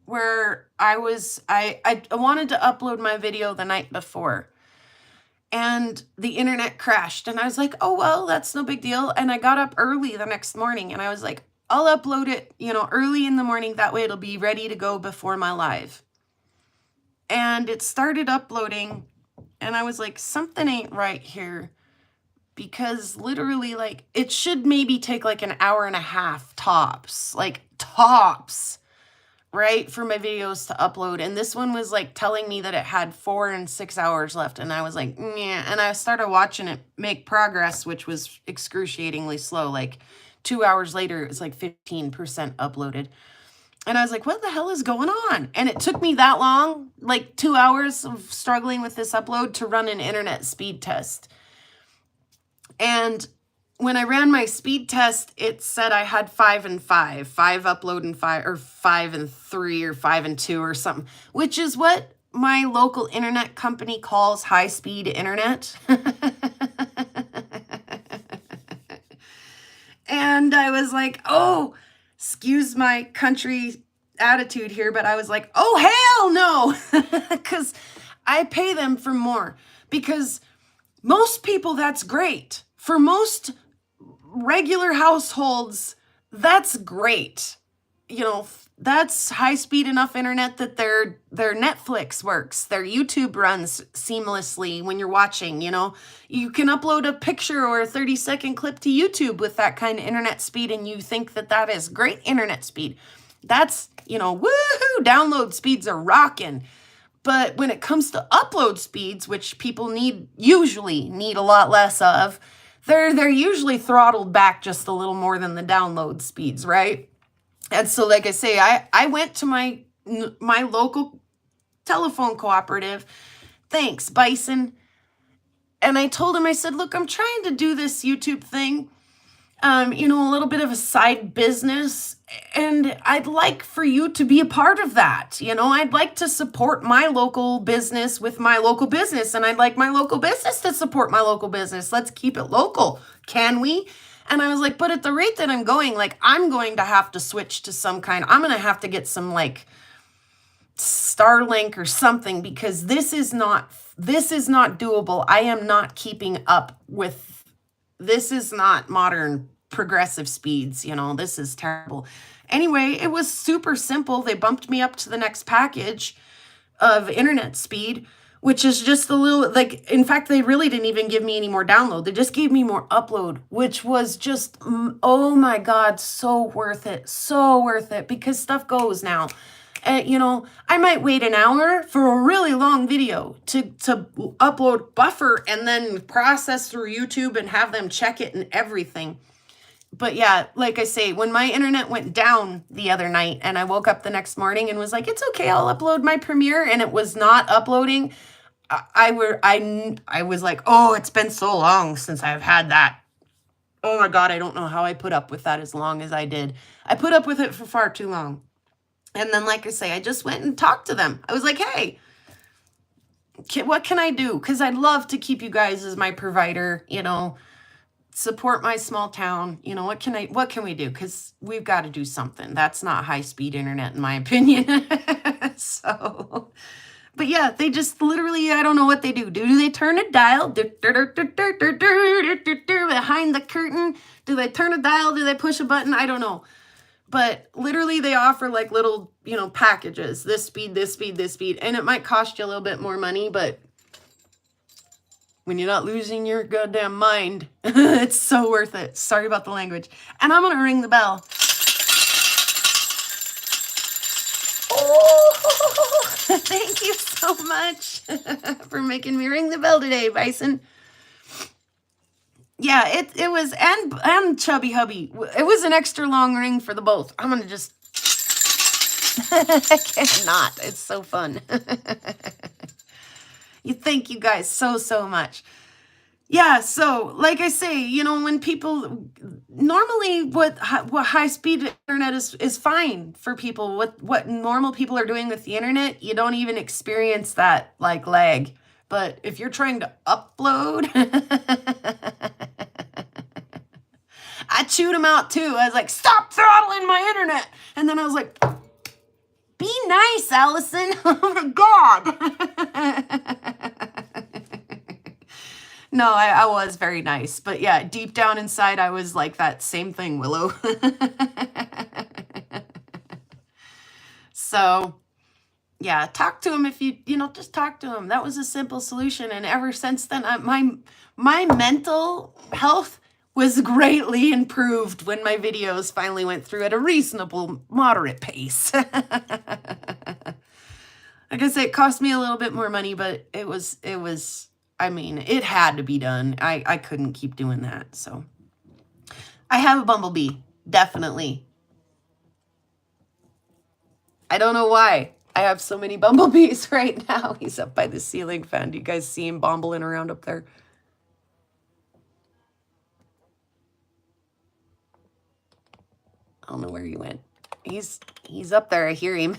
where I wanted to upload my video the night before, and the internet crashed, and I was like, oh, well, that's no big deal. And I got up early the next morning, and I was like, I'll upload it, early in the morning. That way it'll be ready to go before my live. And it started uploading, and I was like, something ain't right here. Because literally, like, it should maybe take like an hour and a half tops, right, for my videos to upload. And this one was like telling me that it had 4 and 6 hours left. And I was like, yeah. And I started watching it make progress, which was excruciatingly slow. Like 2 hours later, it was like 15% uploaded. And I was like, what the hell is going on? And it took me that long, like 2 hours of struggling with this upload, to run an internet speed test. And when I ran my speed test, it said I had 5 and 5 upload and 5, or 5 and 3, or 5 and 2 or something, which is what my local internet company calls high-speed internet. And I was like, oh, excuse my country attitude here, but I was like, oh, hell no, because I pay them for more. Because most people, that's great. For most regular households, that's great. That's high-speed enough internet that their Netflix works, their YouTube runs seamlessly when you're watching. You can upload a picture or a 30-second clip to YouTube with that kind of internet speed, and you think that that is great internet speed. That's, woohoo, download speeds are rocking. But when it comes to upload speeds, which people usually need a lot less of, they're usually throttled back just a little more than the download speeds, right? And so, like I say, I went to my local telephone cooperative, thanks, Bison, and I told him, I said, look, I'm trying to do this YouTube thing, a little bit of a side business, and I'd like for you to be a part of that. I'd like to support my local business with my local business, and I'd like my local business to support my local business. Let's keep it local. Can we? And I was like, but at the rate that I'm going, like, I'm going to have to switch to I'm going to have to get some, like, Starlink or something, because this is not doable. I am not keeping up with, this is not modern progressive speeds. This is terrible. Anyway, it was super simple. They bumped me up to the next package of internet speed, which is just a little, like, in fact, they really didn't even give me any more download. They just gave me more upload, which was just, oh my God, so worth it. So worth it, because stuff goes now. I might wait an hour for a really long video to upload, buffer, and then process through YouTube and have them check it and everything. But yeah, like I say, when my internet went down the other night and I woke up the next morning and was like, it's okay, I'll upload my Premiere, and it was not uploading, I was like, oh, it's been so long since I've had that. Oh my God, I don't know how I put up with that as long as I did. I put up with it for far too long. And then, like I say, I just went and talked to them. I was like, hey, what can I do? Because I'd love to keep you guys as my provider, support my small town. What can we do? Because we've got to do something. That's not high-speed internet, in my opinion. So, but yeah, they just literally, I don't know what they do. Do they turn a dial behind the curtain? Do they turn a dial? Do they push a button? I don't know. But literally they offer like little, packages, this speed, this speed, this speed. And it might cost you a little bit more money, but when you're not losing your goddamn mind, it's so worth it. Sorry about the language. And I'm going to ring the bell. Oh, thank you so much for making me ring the bell today, Bison. Yeah, it was, and Chubby Hubby. It was an extra long ring for the both. I'm going to just, I cannot. It's so fun. Thank you guys so much. Yeah, so like I say, you know, when people normally what high speed internet is fine for people. What normal people are doing with the internet, you don't even experience that like lag. But if you're trying to upload, I chewed him out too. I was like, "Stop throttling my internet," and then I was like, "Be nice, Allison." Oh my God. No, I was very nice. But yeah, deep down inside, I was like that same thing, Willow. So, yeah, talk to him if you know, just talk to him. That was a simple solution. And ever since then, my mental health was greatly improved when my videos finally went through at a reasonable, moderate pace. Like I said, it cost me a little bit more money, but it was, I mean, it had to be done. I couldn't keep doing that. So I have a bumblebee, definitely. I don't know why. I have so many bumblebees right now. He's up by the ceiling fan. Do you guys see him bombling around up there? I don't know where he went. He's up there. I hear him.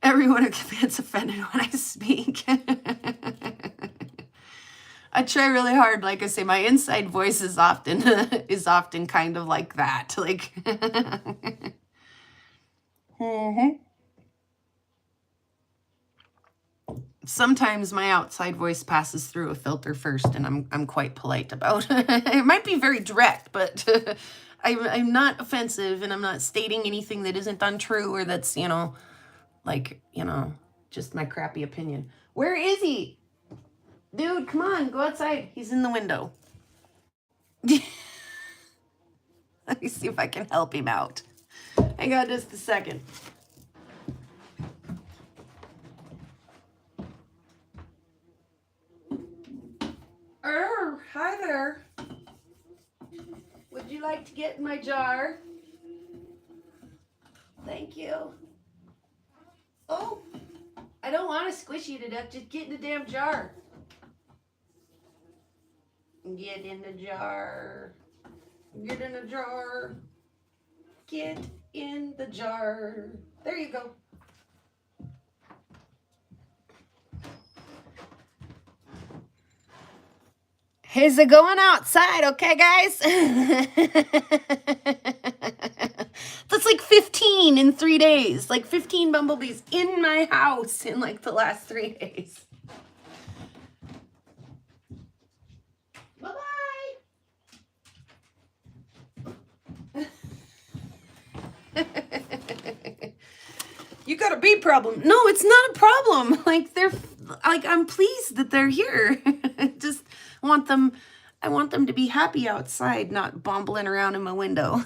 Everyone gets offended when I speak. I try really hard. Like I say, my inside voice is often kind of like that. Like sometimes my outside voice passes through a filter first, and I'm quite polite about it. It might be very direct, but I'm not offensive, and I'm not stating anything that isn't untrue or that's, you know, like, you know, just my crappy opinion. Where is he? Dude, come on, go outside. He's in the window. Let me see if I can help him out. Hang on just a second. Hi there. Would you like to get in my jar? Thank you. Oh, I don't want to squish you to death. Just get in the damn jar. Get in the jar. Get in the jar. Get in the jar. There you go. Is it going outside, okay, guys? That's like 15 in 3 days. Like 15 bumblebees in my house in like the last 3 days. Bye-bye. You got a bee problem. No, it's not a problem. Like I'm pleased that they're here. Just want them, I want them to be happy outside, not bumbling around in my window.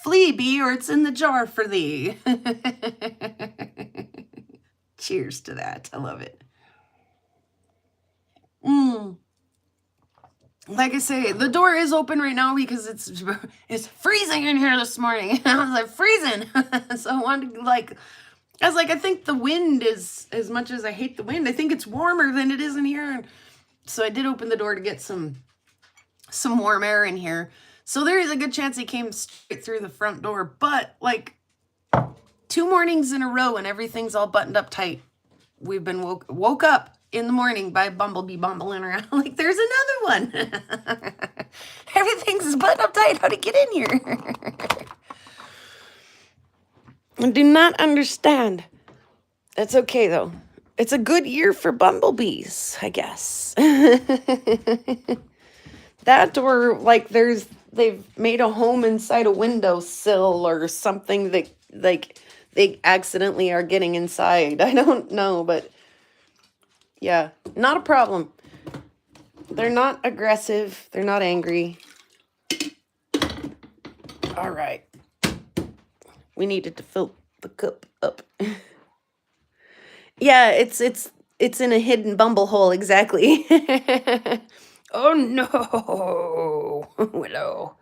Flee, bee, or it's in the jar for thee. Cheers to that. I love it. Like I say, the door is open right now because it's freezing in here this morning. I was like, freezing. So I wanted to I think the wind is, as much as I hate the wind, I think it's warmer than it is in here. And so I did open the door to get some warm air in here. So there is a good chance he came straight through the front door. But like 2 mornings in a row and everything's all buttoned up tight. We've been woke up in the morning by bumblebee bumbling around. Like, there's another one. Everything's buttoned up tight. How to get in here? I do not understand. That's okay, though. It's a good year for bumblebees, I guess. That or, like, they've made a home inside a windowsill or something that, like, they accidentally are getting inside. I don't know, but yeah, not a problem. They're not aggressive. They're not angry. All right. We needed to fill the cup up. Yeah, it's It's in a hidden bumble hole, exactly. Oh no, Willow.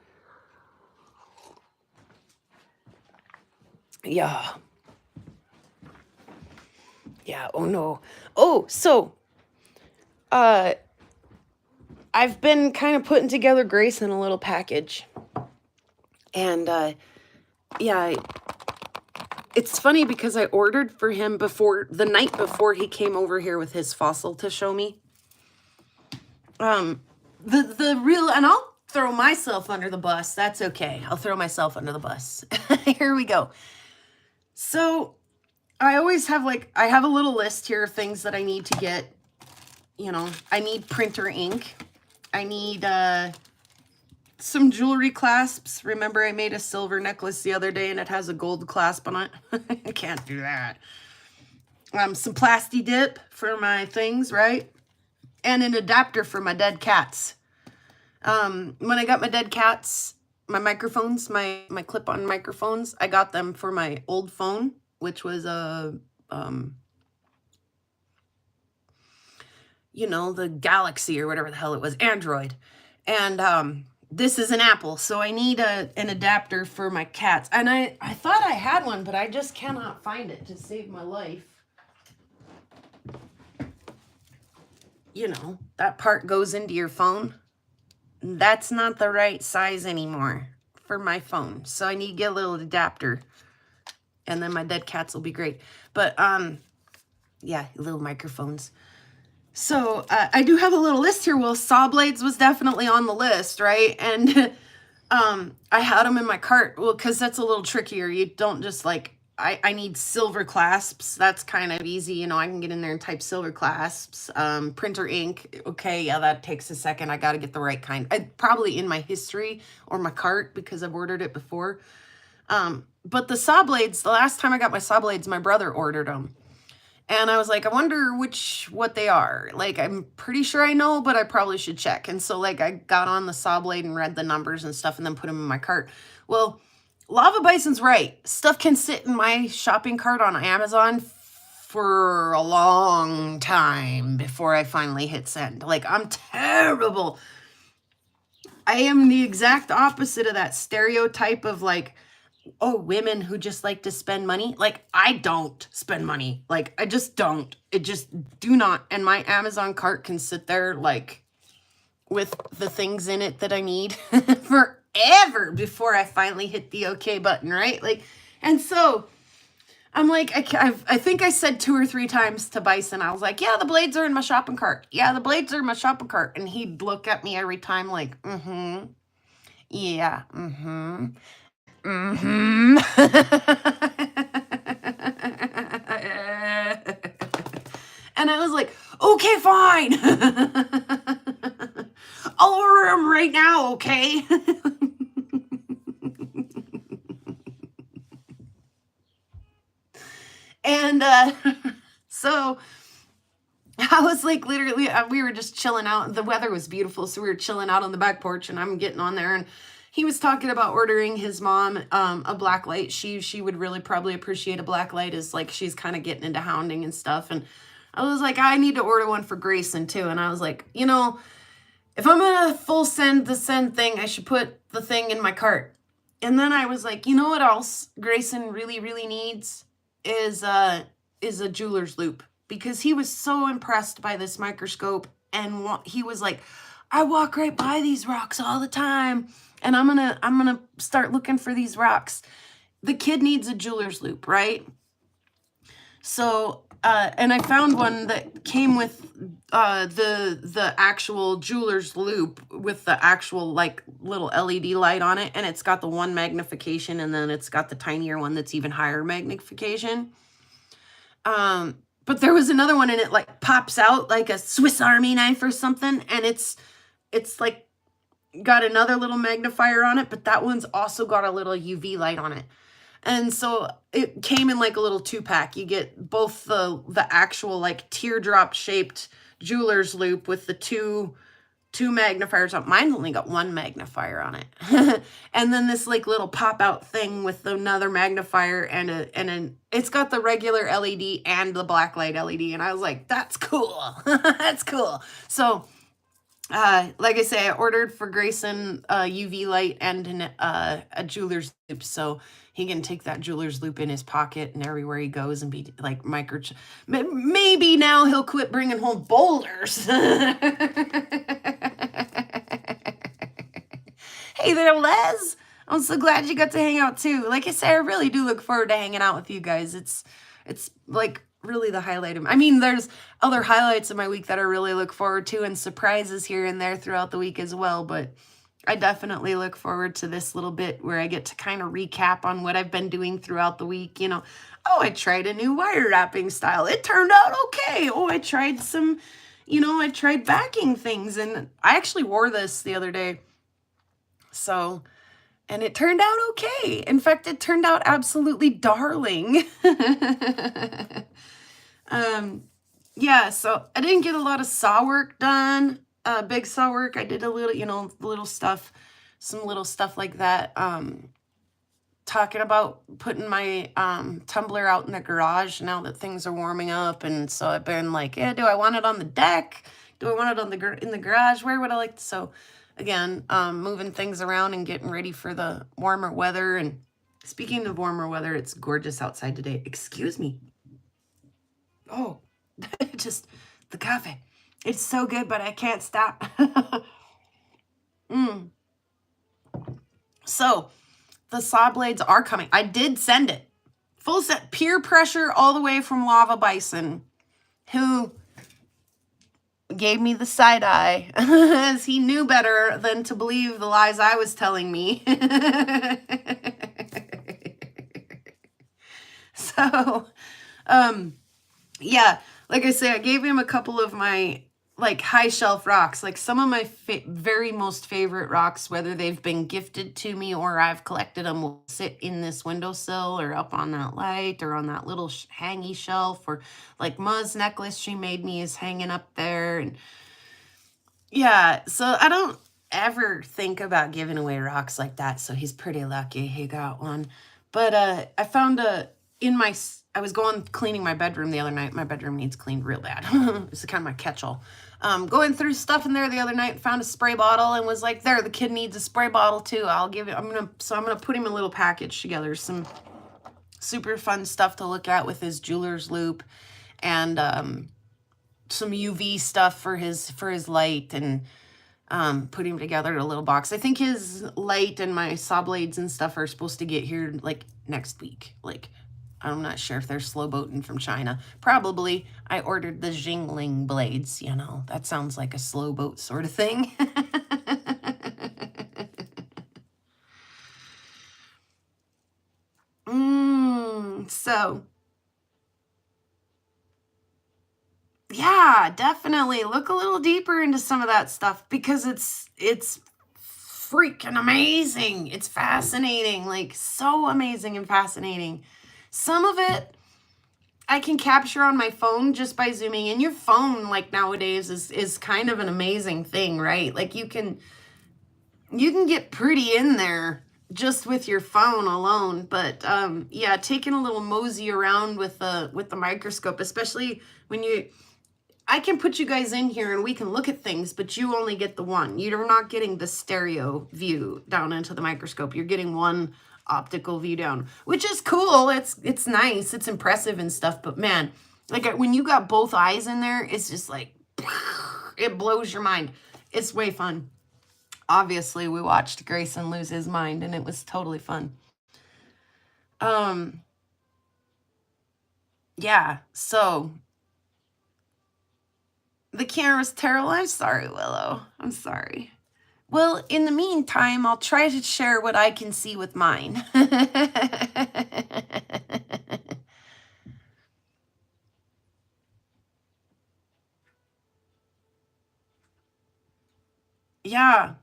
Yeah, yeah. Oh no. Oh, so uh, I've been kind of putting together Grace in a little package, and yeah, it's funny because I ordered for him before the night before he came over here with his fossil to show me. The real, and I'll throw myself under the bus. That's okay. I'll throw myself under the bus. Here we go. So I always have I have a little list here of things that I need to get. You know, I need printer ink. I need some jewelry clasps. Remember I made a silver necklace the other day and it has a gold clasp on it? I can't do that. Some plasti dip for my things, right? And an adapter for my dead cats. When I got my dead cats, my microphones, my clip-on microphones, I got them for my old phone, which was a, you know, the Galaxy or whatever the hell it was, Android. And this is an Apple, so I need an adapter for my cats. And I thought I had one, but I just cannot find it to save my life. You know, that part goes into your phone. That's not the right size anymore for my phone. So I need to get a little adapter. And then my dead cats will be great. But, yeah, little microphones. So I do have a little list here. Well, saw blades was definitely on the list, right? And I had them in my cart. Well, because that's a little trickier. You don't just I need silver clasps. That's kind of easy. You know, I can get in there and type silver clasps. Printer ink. Okay, yeah, that takes a second. I got to get the right kind. Probably in my history or my cart because I've ordered it before. But the saw blades, the last time I got my saw blades, my brother ordered them. And I was like, I wonder what they are. I'm pretty sure I know, but I probably should check. And so I got on the saw blade and read the numbers and stuff and then put them in my cart. Well, Lava Bison's right. Stuff can sit in my shopping cart on Amazon for a long time before I finally hit send. I'm terrible. I am the exact opposite of that stereotype of oh, women who just like to spend money. I don't spend money. I just don't. It just do not. And my Amazon cart can sit there with the things in it that I need forever before I finally hit the okay button, right? And so I'm I think I said 2 or 3 times to Bison, I was like, yeah, the blades are in my shopping cart. Yeah, the blades are in my shopping cart. And he'd look at me every time yeah, And I was like, okay, fine. I'll order them right now, okay? And so I was literally, we were just chilling out. The weather was beautiful, so we were chilling out on the back porch, and I'm getting on there, and he was talking about ordering his mom a black light. She would really probably appreciate a black light, as she's kind of getting into hounding and stuff. And I was like, I need to order one for Grayson too. And I was like, you know, if I'm gonna full send the send thing, I should put the thing in my cart. And then I was like, you know what else Grayson really, really needs is a jeweler's loop, because he was so impressed by this microscope, and he was like, I walk right by these rocks all the time, and I'm gonna start looking for these rocks. The kid needs a jeweler's loop, right? So and I found one that came with the actual jeweler's loop with the actual little LED light on it, and it's got the 1 magnification, and then it's got the tinier one that's even higher magnification. But there was another one, and it pops out like a Swiss Army knife or something, and it's got another little magnifier on it, but that one's also got a little UV light on it. And so it came in a little 2-pack. You get both the actual teardrop shaped jeweler's loop with the 2 2 magnifiers on. Mine only got 1 magnifier on it. And then this like little pop out thing with another magnifier and it's got the regular LED and the blacklight LED. And I was like, that's cool. That's cool. So like I say, I ordered for Grayson a UV light and a jeweler's loop, so he can take that jeweler's loop in his pocket and everywhere he goes and be like maybe now he'll quit bringing home boulders. Hey there, Les. I'm so glad you got to hang out too. Like I say, I really do look forward to hanging out with you guys. It's like really the highlight of I mean, there's other highlights of my week that I really look forward to and surprises here and there throughout the week as well, but I definitely look forward to this little bit where I get to kind of recap on what I've been doing throughout the week. You know, oh, I tried a new wire wrapping style. It turned out okay. Oh, I tried some, you know, I tried backing things, and I actually wore this the other day. So, and it turned out okay. In fact, it turned out absolutely darling. Yeah, so I didn't get a lot of saw work done, big saw work. I did a little, you know, little stuff, some little stuff like that. Talking about putting my tumbler out in the garage now that things are warming up. And so I've been like, yeah, do I want it on the deck? Do I want it on in the garage? Where would I like to? So again, moving things around and getting ready for the warmer weather. And speaking of warmer weather, it's gorgeous outside today. Excuse me. Oh, just the coffee. It's so good, but I can't stop. So the saw blades are coming. I did send it. Full set, peer pressure all the way from Lava Bison, who gave me the side eye as he knew better than to believe the lies I was telling me. So, yeah, like I say, I gave him a couple of my like high shelf rocks, like some of my very most favorite rocks, whether they've been gifted to me or I've collected them, will sit in this windowsill or up on that light or on that little hangy shelf, or like Ma's necklace she made me is hanging up there. And yeah, so I don't ever think about giving away rocks like that. So he's pretty lucky he got one. But I found I was cleaning my bedroom the other night. My bedroom needs cleaned real bad. It's kind of my catch-all. Going through stuff in there the other night, found a spray bottle and was like, there, the kid needs a spray bottle too. I'll give it. I'm gonna put him a little package together. Some super fun stuff to look at with his jeweler's loop, and some UV stuff for his light, and put him together in a little box. I think his light and my saw blades and stuff are supposed to get here like next week. Like, I'm not sure if they're slow boating from China. Probably. I ordered the Jingling blades, you know. That sounds like a slow boat sort of thing. So, yeah, definitely look a little deeper into some of that stuff, because it's freaking amazing. It's fascinating, like so amazing and fascinating. Some of it I can capture on my phone just by zooming in. Your phone, like nowadays, is kind of an amazing thing, right? Like you can get pretty in there just with your phone alone. But yeah, taking a little mosey around with the microscope, especially when I can put you guys in here and we can look at things, but you only get the one. You're not getting the stereo view down into the microscope. You're getting one optical view down, which is cool. It's nice. It's impressive and stuff. But man, like when you got both eyes in there, it's just like, it blows your mind. It's way fun. Obviously, we watched Grayson lose his mind, and it was totally fun. Yeah, so the camera's terrible. I'm sorry, Willow. I'm sorry. Well, in the meantime, I'll try to share what I can see with mine. Yeah.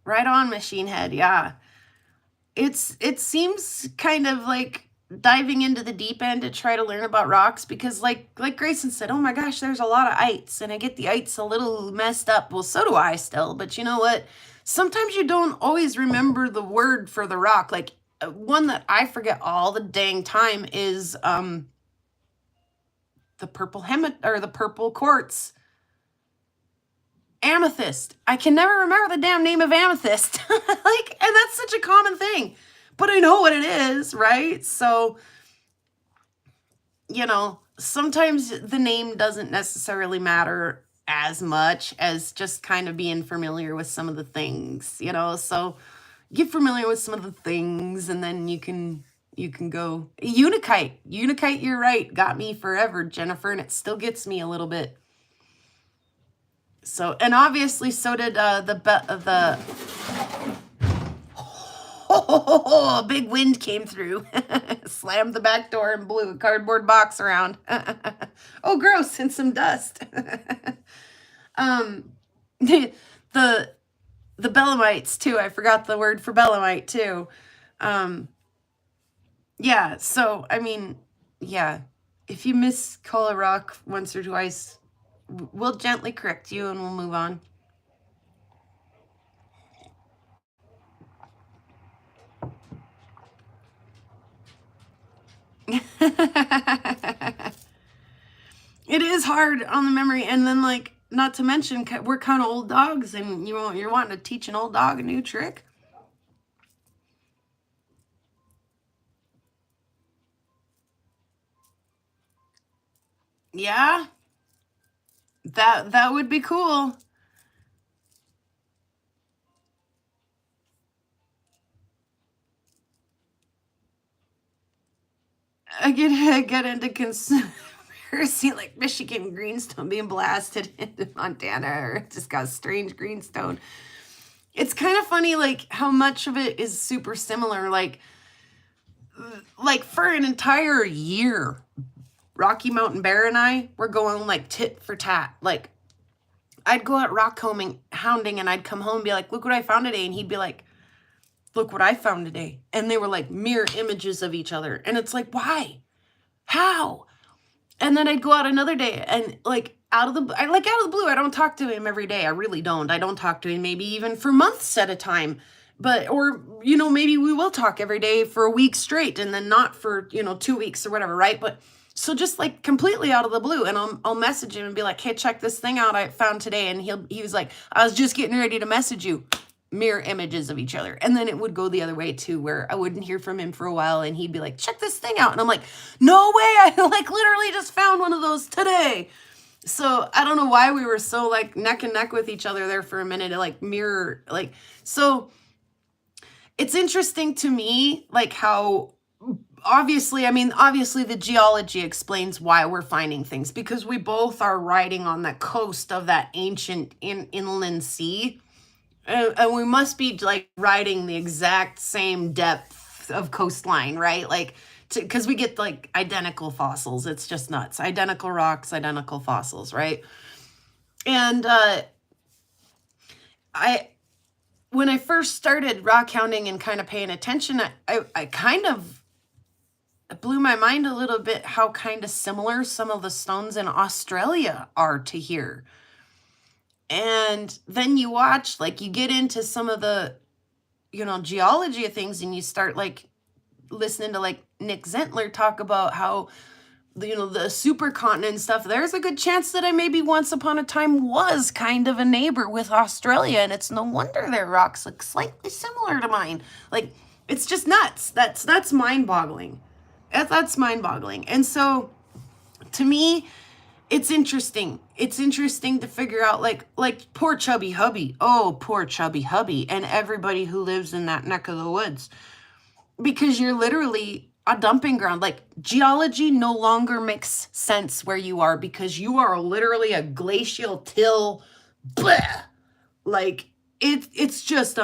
Right on, Machine Head. Yeah. It seems kind of like diving into the deep end to try to learn about rocks because like Grayson said, oh my gosh, there's a lot of ites and I get the ites a little messed up. Well, so do I still, but you know what? Sometimes you don't always remember the word for the rock. Like one that I forget all the dang time is the the purple quartz. Amethyst. I can never remember the damn name of amethyst. Like, and that's such a common thing. But I know what it is, right? So, you know, sometimes the name doesn't necessarily matter as much as just kind of being familiar with some of the things, you know? So get familiar with some of the things and then you can go Unikite. Unikite, you're right. Got me forever, Jennifer, and it still gets me a little bit. So, and obviously so did the oh, a big wind came through, slammed the back door and blew a cardboard box around. Oh, gross, and some dust. The the Belamites too. I forgot the word for Belamite too. Yeah, so I mean, yeah, if you miscall a rock once or twice, we'll gently correct you and we'll move on. It is hard on the memory, and then like not to mention we're kind of old dogs, and you're wanting to teach an old dog a new trick. Yeah, that would be cool. I get into conspiracy like Michigan greenstone being blasted into Montana, or just got strange greenstone. It's kind of funny, like how much of it is super similar. Like for an entire year, Rocky Mountain Bear and I were going like tit for tat. Like I'd go out rock hounding and I'd come home and be like, look what I found today. And he'd be like, look what I found today. And they were like mirror images of each other. And it's like, why? How? And then I'd go out another day and like out of the blue, I don't talk to him every day. I really don't. I don't talk to him maybe even for months at a time. But, or, you know, maybe we will talk every day for a week straight and then not for, 2 weeks or whatever, right? But so just like completely out of the blue, and I'll message him and be like, hey, check this thing out I found today. And he was like, I was just getting ready to message you. Mirror images of each other. And then it would go the other way too, where I wouldn't hear from him for a while and he'd be like, check this thing out. And I'm like, no way, I like literally just found one of those today. So I don't know why we were so like neck and neck with each other there for a minute, like mirror, like, so it's interesting to me, like how obviously the geology explains why we're finding things, because we both are riding on the coast of that ancient inland sea. And we must be like riding the exact same depth of coastline, right? Like, because we get like identical fossils. It's just nuts. Identical rocks, identical fossils, right? And when I first started rock hounding and kind of paying attention, I kind of blew my mind a little bit how kind of similar some of the stones in Australia are to here. And then you watch, like, you get into some of the, geology of things, and you start like listening to like Nick Zentler talk about how, the supercontinent and stuff. There's a good chance that I maybe once upon a time was kind of a neighbor with Australia, and it's no wonder their rocks look slightly similar to mine. Like, it's just nuts. That's mind-boggling. That's mind-boggling. And so, to me, it's interesting. It's interesting to figure out, like poor Chubby Hubby. Oh, poor Chubby Hubby and everybody who lives in that neck of the woods. Because you're literally a dumping ground. Like, geology no longer makes sense where you are, because you are literally a glacial till. Bleh. Like, it's just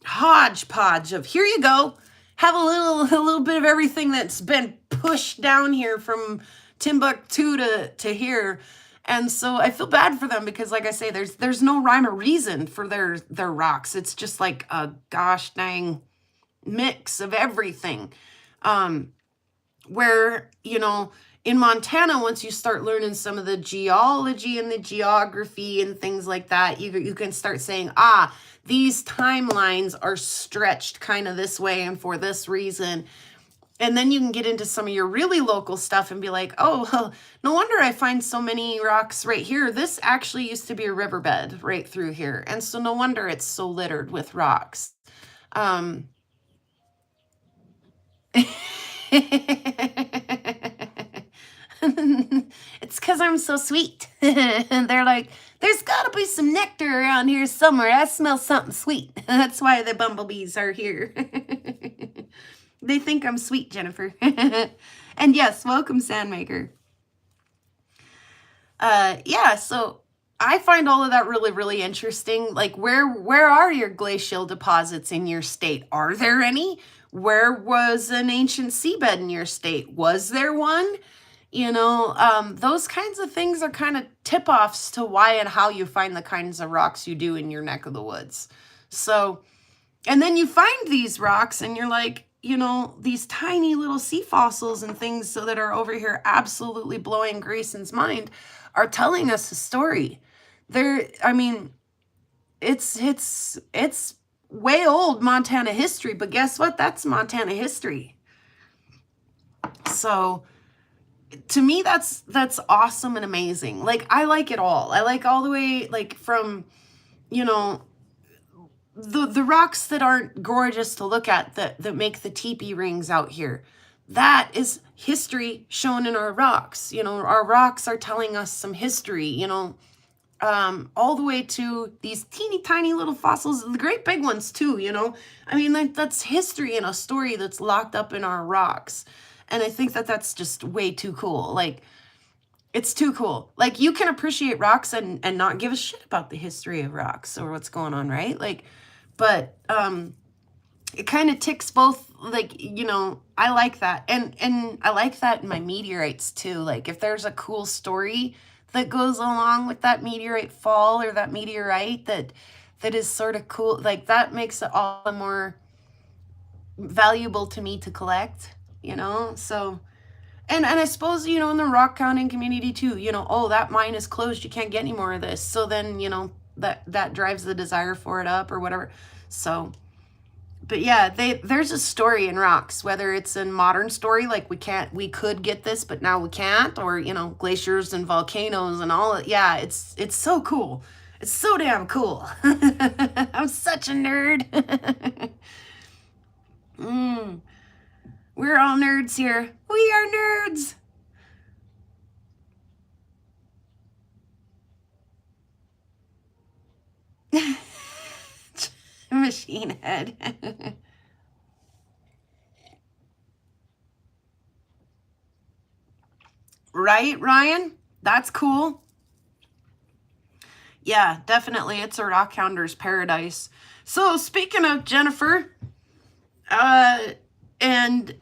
hodgepodge of, here you go. Have a little bit of everything that's been pushed down here from Timbuktu to here. And so I feel bad for them, because like I say, there's no rhyme or reason for their rocks. It's just like a gosh dang mix of everything. where, you know, in Montana, once you start learning some of the geology and the geography and things like that, you can start saying, ah, these timelines are stretched kind of this way and for this reason. And then you can get into some of your really local stuff and be like, oh, well, no wonder I find so many rocks right here. This actually used to be a riverbed right through here. And so no wonder it's so littered with rocks. Um, it's because I'm so sweet. And they're like, there's got to be some nectar around here somewhere. I smell something sweet. That's why the bumblebees are here. They think I'm sweet, Jennifer. And yes, welcome, Sandmaker. Yeah, so I find all of that really, really interesting. Like, where are your glacial deposits in your state? Are there any? Where was an ancient seabed in your state? Was there one? You know, those kinds of things are kind of tip-offs to why and how you find the kinds of rocks you do in your neck of the woods. So, and then you find these rocks and you're like, you know, these tiny little sea fossils and things so that are over here absolutely blowing Grayson's mind are telling us a story. I mean, it's way old Montana history, but guess what? That's Montana history. So to me, that's awesome and amazing. Like, I like it all. I like all the way, like, from, you know, the rocks that aren't gorgeous to look at that make the teepee rings out here. That is history shown in our rocks. You know, our rocks are telling us some history, you know, all the way to these teeny tiny little fossils, the great big ones too, you know. I mean, like, that's history and a story that's locked up in our rocks. And I think that that's just way too cool. Like, it's too cool. Like, you can appreciate rocks and not give a shit about the history of rocks or what's going on, right? Like, but it kind of ticks both, like, you know, I like that. And I like that in my meteorites too. Like, if there's a cool story that goes along with that meteorite fall or that meteorite that is sort of cool, like, that makes it all the more valuable to me to collect, you know? So, and I suppose, you know, in the rock counting community too, you know, oh, that mine is closed, you can't get any more of this. So then, you know, that drives the desire for it up or whatever. So, but yeah, there's a story in rocks, whether it's a modern story, like we could get this, but now we can't, or, you know, glaciers and volcanoes and all. Yeah, it's so cool. It's so damn cool. I'm such a nerd. We're all nerds here. We are nerds. Machine head. Right, Ryan? That's cool. Yeah, definitely. It's a rock hounder's paradise. So, speaking of Jennifer, and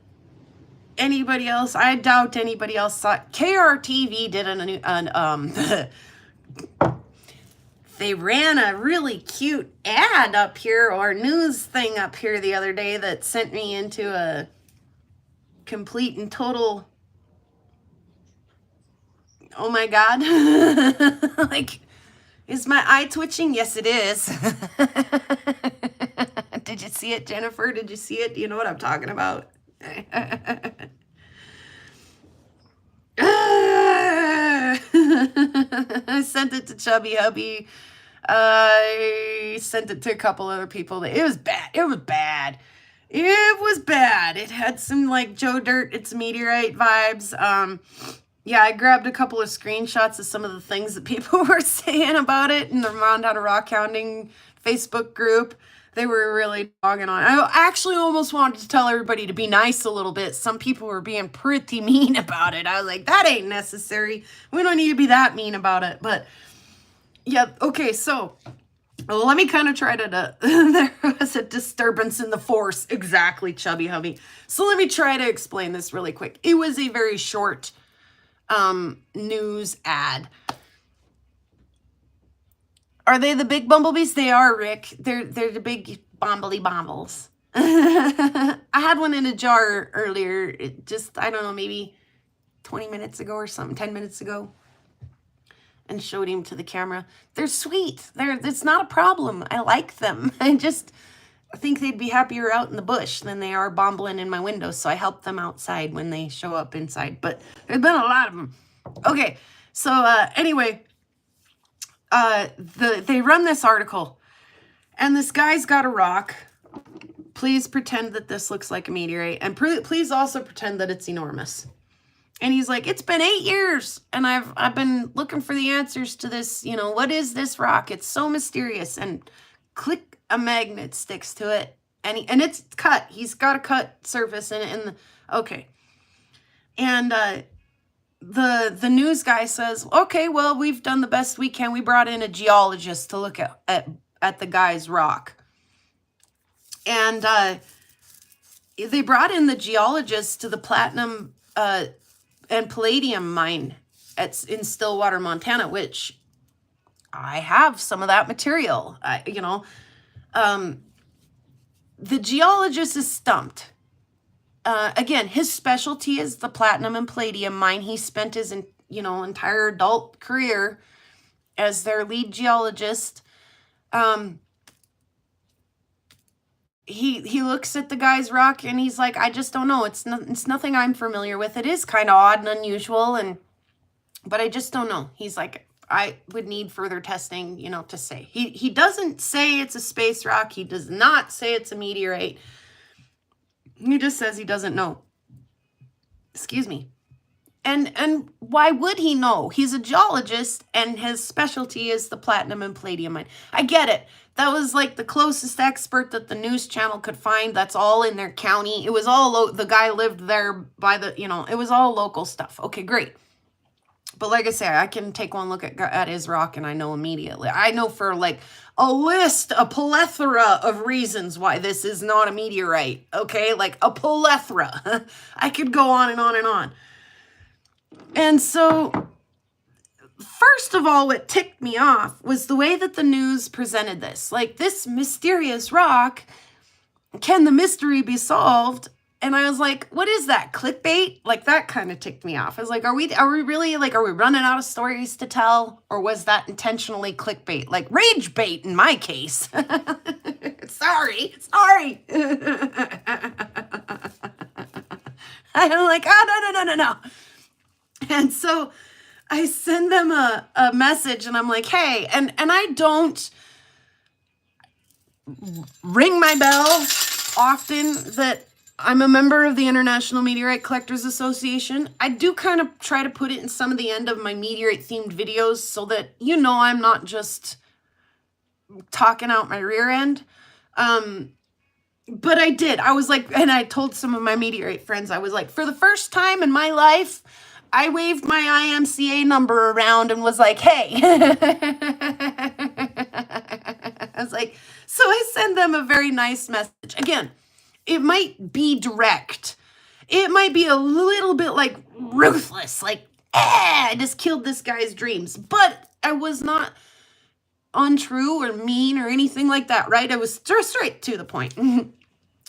anybody else, I doubt anybody else saw it. KRTV did they ran a really cute ad up here, or news thing up here the other day that sent me into a complete and total, oh my God. Like, is my eye twitching? Yes, it is. Did you see it, Jennifer? Did you see it? Do you know what I'm talking about? I sent it to Chubby Hubby. I sent it to a couple other people. It was bad. It was bad. It was bad. It had some, like, Joe Dirt, It's Meteorite vibes. Yeah, I grabbed a couple of screenshots of some of the things that people were saying about it in the Montana Rock Hounding Facebook group. They were really dogging on. I actually almost wanted to tell everybody to be nice a little bit. Some people were being pretty mean about it. I was like, that ain't necessary. We don't need to be that mean about it. But yeah, okay, so let me kind of try to, there was a disturbance in the force. Exactly, Chubby Hubby. So let me try to explain this really quick. It was a very short news ad. Are they the big bumblebees? They are, Rick. They're the big bombly bombles. I had one in a jar earlier. It just, I don't know, maybe 20 minutes ago or something, 10 minutes ago, and showed him to the camera. They're sweet. It's not a problem. I like them. I think they'd be happier out in the bush than they are bombling in my window. So I help them outside when they show up inside. But there's been a lot of them. Okay. So anyway, they run this article, and this guy's got a rock. Please pretend that this looks like a meteorite, and please also pretend that it's enormous. And he's like, it's been 8 years, and I've been looking for the answers to this. You know, what is this rock? It's so mysterious. And click, a magnet sticks to it, and it's cut. He's got a cut surface in it. Okay. And the news guy says, okay, well, we've done the best we can. We brought in a geologist to look at the guy's rock. And they brought in the geologist to the platinum and palladium mine in Stillwater, Montana, which I have some of that material. The geologist is stumped. Again, his specialty is the platinum and palladium mine. He spent his entire adult career as their lead geologist. He looks at the guy's rock, and he's like, I just don't know. It's nothing I'm familiar with. It is kind of odd and unusual, but I just don't know. He's like, I would need further testing, to say. He doesn't say it's a space rock. He does not say it's a meteorite. He just says he doesn't know. Excuse me. And why would he know? He's a geologist, and his specialty is the platinum and palladium mine. I get it. That was like the closest expert that the news channel could find. That's all in their county. It was all, the guy lived there by it was all local stuff. Okay, great. But like I say, I can take one look at his rock, and I know immediately. I know for like a plethora of reasons why this is not a meteorite. Okay, like a plethora. I could go on and on and on. And so, first of all, what ticked me off was the way that the news presented this. Like, this mysterious rock, can the mystery be solved? And I was like, what is that, clickbait? Like, that kind of ticked me off. I was like, are we really, like, are we running out of stories to tell? Or was that intentionally clickbait? Like, rage bait in my case. Sorry. I'm like, oh, no. And so I send them a message, and I'm like, hey, and I don't ring my bell often that I'm a member of the International Meteorite Collectors Association. I do kind of try to put it in some of the end of my meteorite-themed videos so that I'm not just talking out my rear end. But I did. I was like, and I told some of my meteorite friends, I was like, for the first time in my life, I waved my IMCA number around and was like, hey. I was like, so I send them a very nice message. Again, it might be direct. It might be a little bit like ruthless, like, I just killed this guy's dreams. But I was not untrue or mean or anything like that, right? I was straight to the point.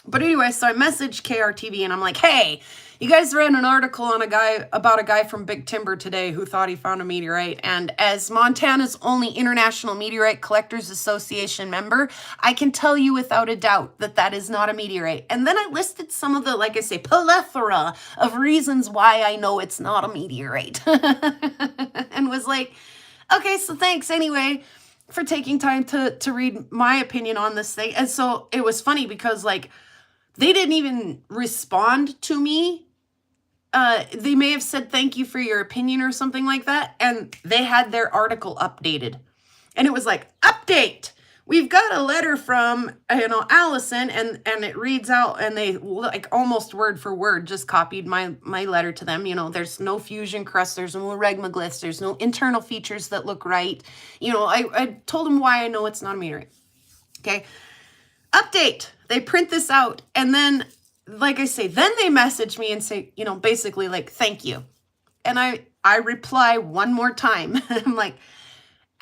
But anyway, so I messaged KRTV, and I'm like, hey, you guys read an article on about a guy from Big Timber today who thought he found a meteorite. And as Montana's only International Meteorite Collectors Association member, I can tell you without a doubt that that is not a meteorite. And then I listed some of the, like I say, plethora of reasons why I know it's not a meteorite. And was like, okay, so thanks anyway for taking time to read my opinion on this thing. And so it was funny because, like, they didn't even respond to me. They may have said thank you for your opinion or something like that, and they had their article updated. And it was like, update! We've got a letter from, Allison, and it reads out, and they, like, almost word for word just copied my letter to them. There's no fusion crust, there's no regmaglyphs, there's no internal features that look right. I told them why I know it's not a meteorite. Okay? Update! They print this out, and then, like I say, then they message me and say, basically like, thank you. And I reply one more time. I'm like,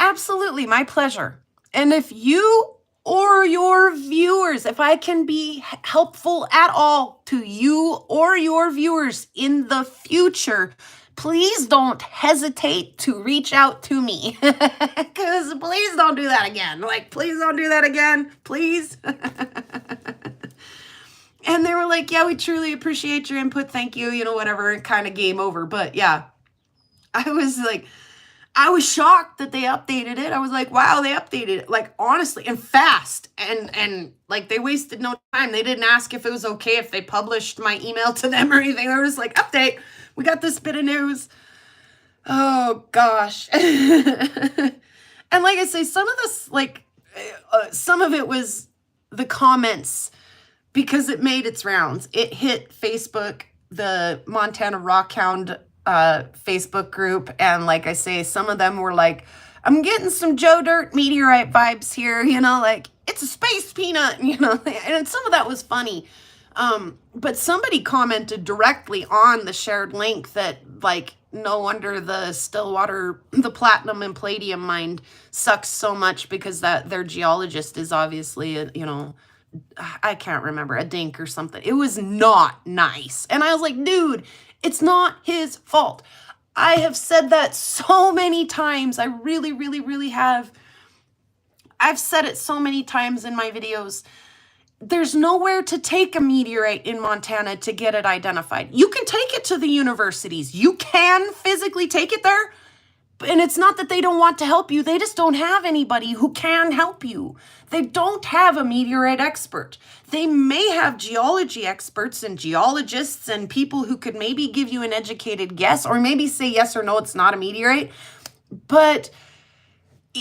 absolutely, my pleasure. And if you or your viewers, if I can be helpful at all to you or your viewers in the future, please don't hesitate to reach out to me. Because please don't do that again. Like, please don't do that again. Please. And they were like, yeah, we truly appreciate your input. Thank you. You know, whatever. Kind of game over. But yeah, I was shocked that they updated it. I was like, wow, they updated it, like, honestly, and fast. And like, they wasted no time. They didn't ask if it was okay if they published my email to them or anything. They were just like, update. We got this bit of news. Oh, gosh. And like I say, some of this, like, some of it was the comments, because it made its rounds. It hit Facebook, the Montana Rockhound Facebook group, and like I say, some of them were like, I'm getting some Joe Dirt meteorite vibes here, you know, like, it's a space peanut, you know, and some of that was funny. But somebody commented directly on the shared link that, like, no wonder the Stillwater, the platinum and palladium mine sucks so much, because that their geologist is obviously, you know, I can't remember, a dink or something. It was not nice. And I was like, dude, it's not his fault. I have said that so many times. I really, really, really have. I've said it so many times in my videos. There's nowhere to take a meteorite in Montana to get it identified. You can take it to the universities. You can physically take it there. And it's not that they don't want to help you. They just don't have anybody who can help you. They don't have a meteorite expert. They may have geology experts and geologists and people who could maybe give you an educated guess, or maybe say yes or no, it's not a meteorite. But,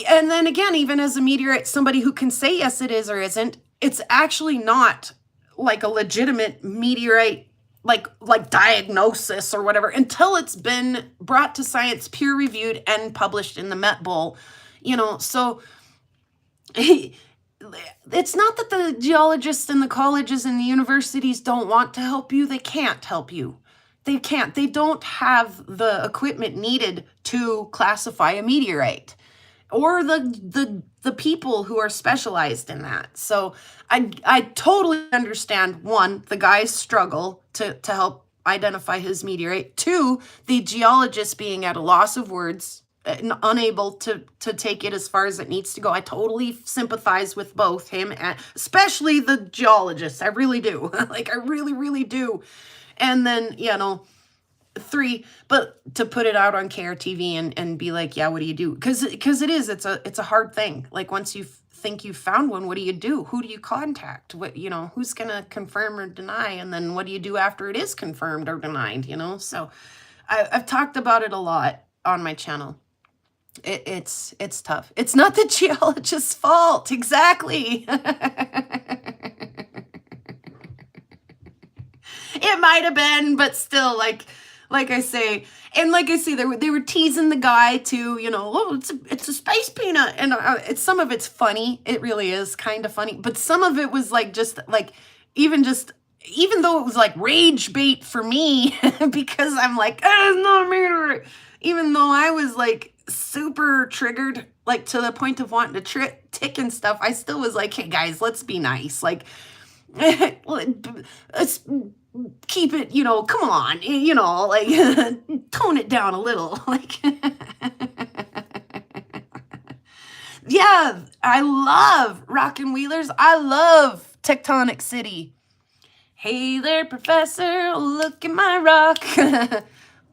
and then again, even as a meteorite, somebody who can say yes, it is or isn't, it's actually not like a legitimate meteorite like diagnosis or whatever, until it's been brought to science, peer reviewed, and published in the Met Bowl, you know. So it's not that the geologists and the colleges and the universities don't want to help you. They can't help you. They can't. They don't have the equipment needed to classify a meteorite, or the people who are specialized in that. So I totally understand, one, the guy's struggle to help identify his meteorite. Two, the geologist being at a loss of words, unable to take it as far as it needs to go. I totally sympathize with both him and especially the geologist. I really do. Like, I really, really do. And then, you know, three, but to put it out on KRTV and be like, yeah, what do you do? Because it's a hard thing. Like, once you think you've found one, what do you do? Who do you contact? What, you know, who's gonna confirm or deny? And then what do you do after it is confirmed or denied, you know? So I've talked about it a lot on my channel. It's tough. It's not the geologist's fault. Exactly. It might have been, but still, like I say, they were teasing the guy too, you know, oh, it's a space peanut, and some of it's funny, it really is kind of funny, but some of it was like, just like, even though it was like rage bait for me, because I'm like, oh, it's not a meteorite, even though I was like super triggered, like to the point of wanting to tick and stuff, I still was like, hey guys, let's be nice, like, let's keep it, you know, come on, you know, like, tone it down a little, like, yeah, I love Rockin' Wheelers. I love Tectonic City. Hey there, professor, look at my rock.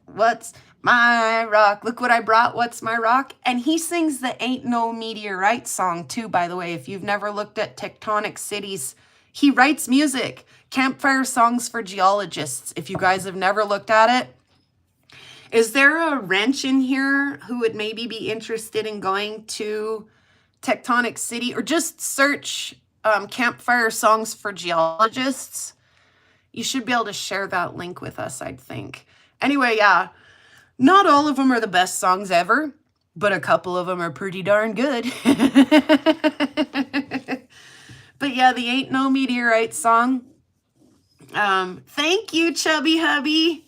What's my rock? Look what I brought. What's my rock? And he sings the Ain't No Meteorite song too, by the way. If you've never looked at Tectonic Cities, he writes music. Campfire Songs for Geologists, if you guys have never looked at it. Is there a wrench in here who would maybe be interested in going to Tectonic City? Or just search Campfire Songs for Geologists. You should be able to share that link with us, I'd think. Anyway, yeah, not all of them are the best songs ever, but a couple of them are pretty darn good. But yeah, the Ain't No Meteorite song. Thank you, Chubby Hubby.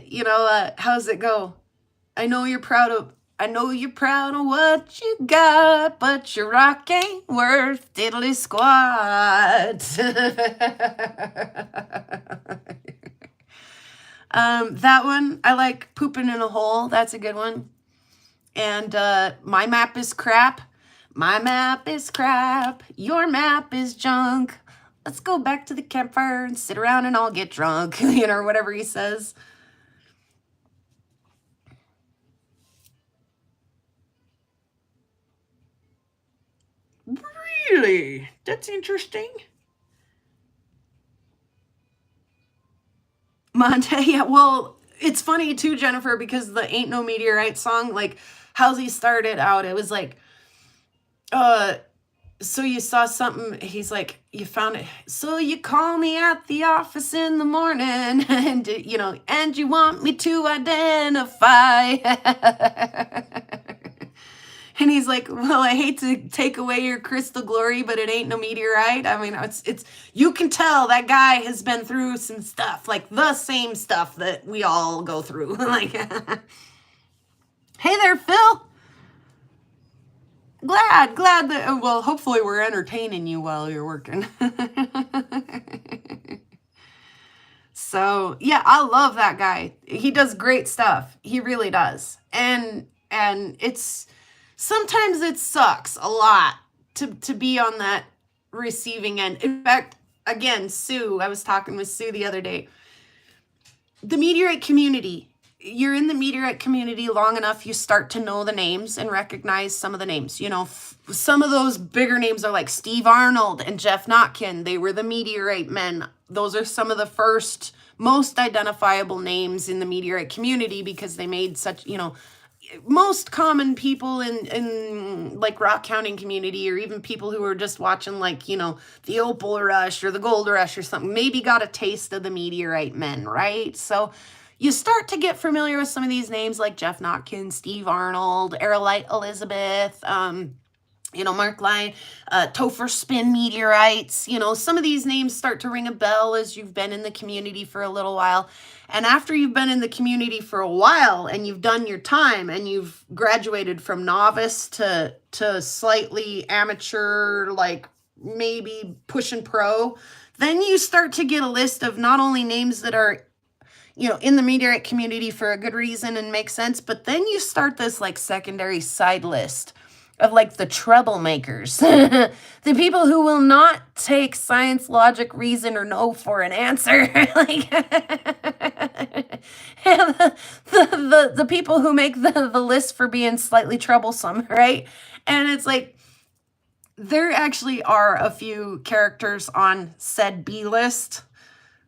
You know, how's it go? I know you're proud I know you're proud of what you got, but your rock ain't worth diddly squat. That one, I like Pooping in a Hole. That's a good one. And My Map is Crap. My map is crap. Your map is junk. Let's go back to the campfire and sit around and all get drunk, you know, or whatever he says. Really? That's interesting. Monte, yeah, well, it's funny too, Jennifer, because the Ain't No Meteorite song, like, how he started out, it was like, so you saw something, he's like, you found it, so you call me at the office in the morning, and, you know, and you want me to identify. And he's like, well, I hate to take away your crystal glory, but it ain't no meteorite. I mean, it's you can tell that guy has been through some stuff, like the same stuff that we all go through. Like, hey there, Phil. Glad that, well, hopefully we're entertaining you while you're working. So, yeah, I love that guy. He does great stuff. He really does. And it's, sometimes it sucks a lot to be on that receiving end. In fact, again, Sue, I was talking with Sue the other day. The meteorite community, you're in the meteorite community long enough, you start to know the names and recognize some of the names. You know, some of those bigger names are like Steve Arnold and Jeff Notkin. They were the meteorite men. Those are some of the first, most identifiable names in the meteorite community because they made such, you know, most common people in like rock counting community, or even people who are just watching, like, you know, the Opal Rush or the Gold Rush or something, maybe got a taste of the meteorite men, right? So you start to get familiar with some of these names like Jeff Notkin, Steve Arnold, Aerolite Elizabeth, you know, Mark Lyon, Topher Spin Meteorites. You know, some of these names start to ring a bell as you've been in the community for a little while. And after you've been in the community for a while and you've done your time and you've graduated from novice to slightly amateur, like maybe pushing pro, then you start to get a list of not only names that are, you know, in the meteorite community for a good reason and make sense, but then you start this like secondary side list of like the troublemakers, the people who will not take science, logic, reason, or no for an answer. Like, the people who make the list for being slightly troublesome, right? And it's like, there actually are a few characters on said B list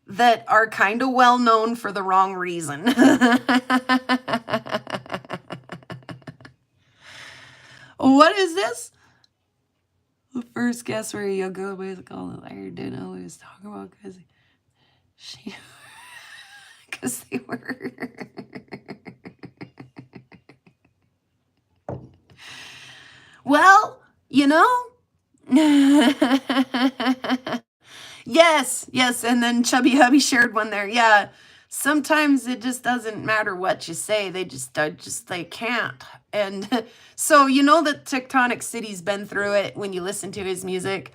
that are kind of well known for the wrong reason. What is this? The first guess where you'll go with all the liar didn't know what he was talking about because they were. Well, you know. Yes, and then Chubby Hubby shared one there. Yeah, sometimes it just doesn't matter what you say. They they can't. And so you know that Tectonic City's been through it when you listen to his music.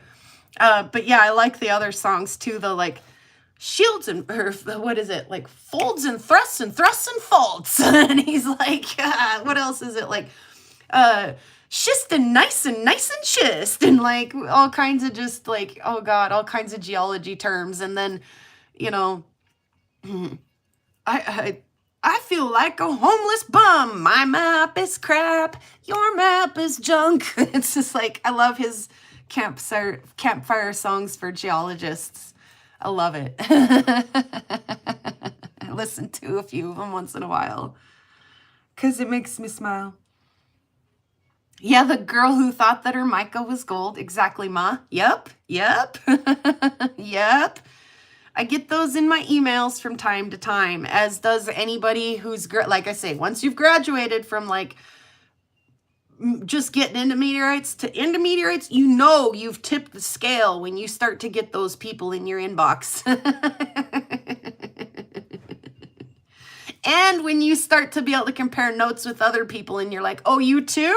But yeah, I like the other songs too. The like shields and, or what is it? Like folds and thrusts and folds. And he's like, what else is it? Like, schist and nice and schist, and like all kinds of just like, oh God, all kinds of geology terms. And then, you know, I feel like a homeless bum. My map is crap. Your map is junk. It's just like, I love his campfire songs for geologists. I love it. I listen to a few of them once in a while because it makes me smile. Yeah, the girl who thought that her mica was gold. Exactly, Ma. Yep. Yep. I get those in my emails from time to time, as does anybody who's, like I say, once you've graduated from like just getting into meteorites to into meteorites, you know you've tipped the scale when you start to get those people in your inbox. And when you start to be able to compare notes with other people and you're like, oh, you too?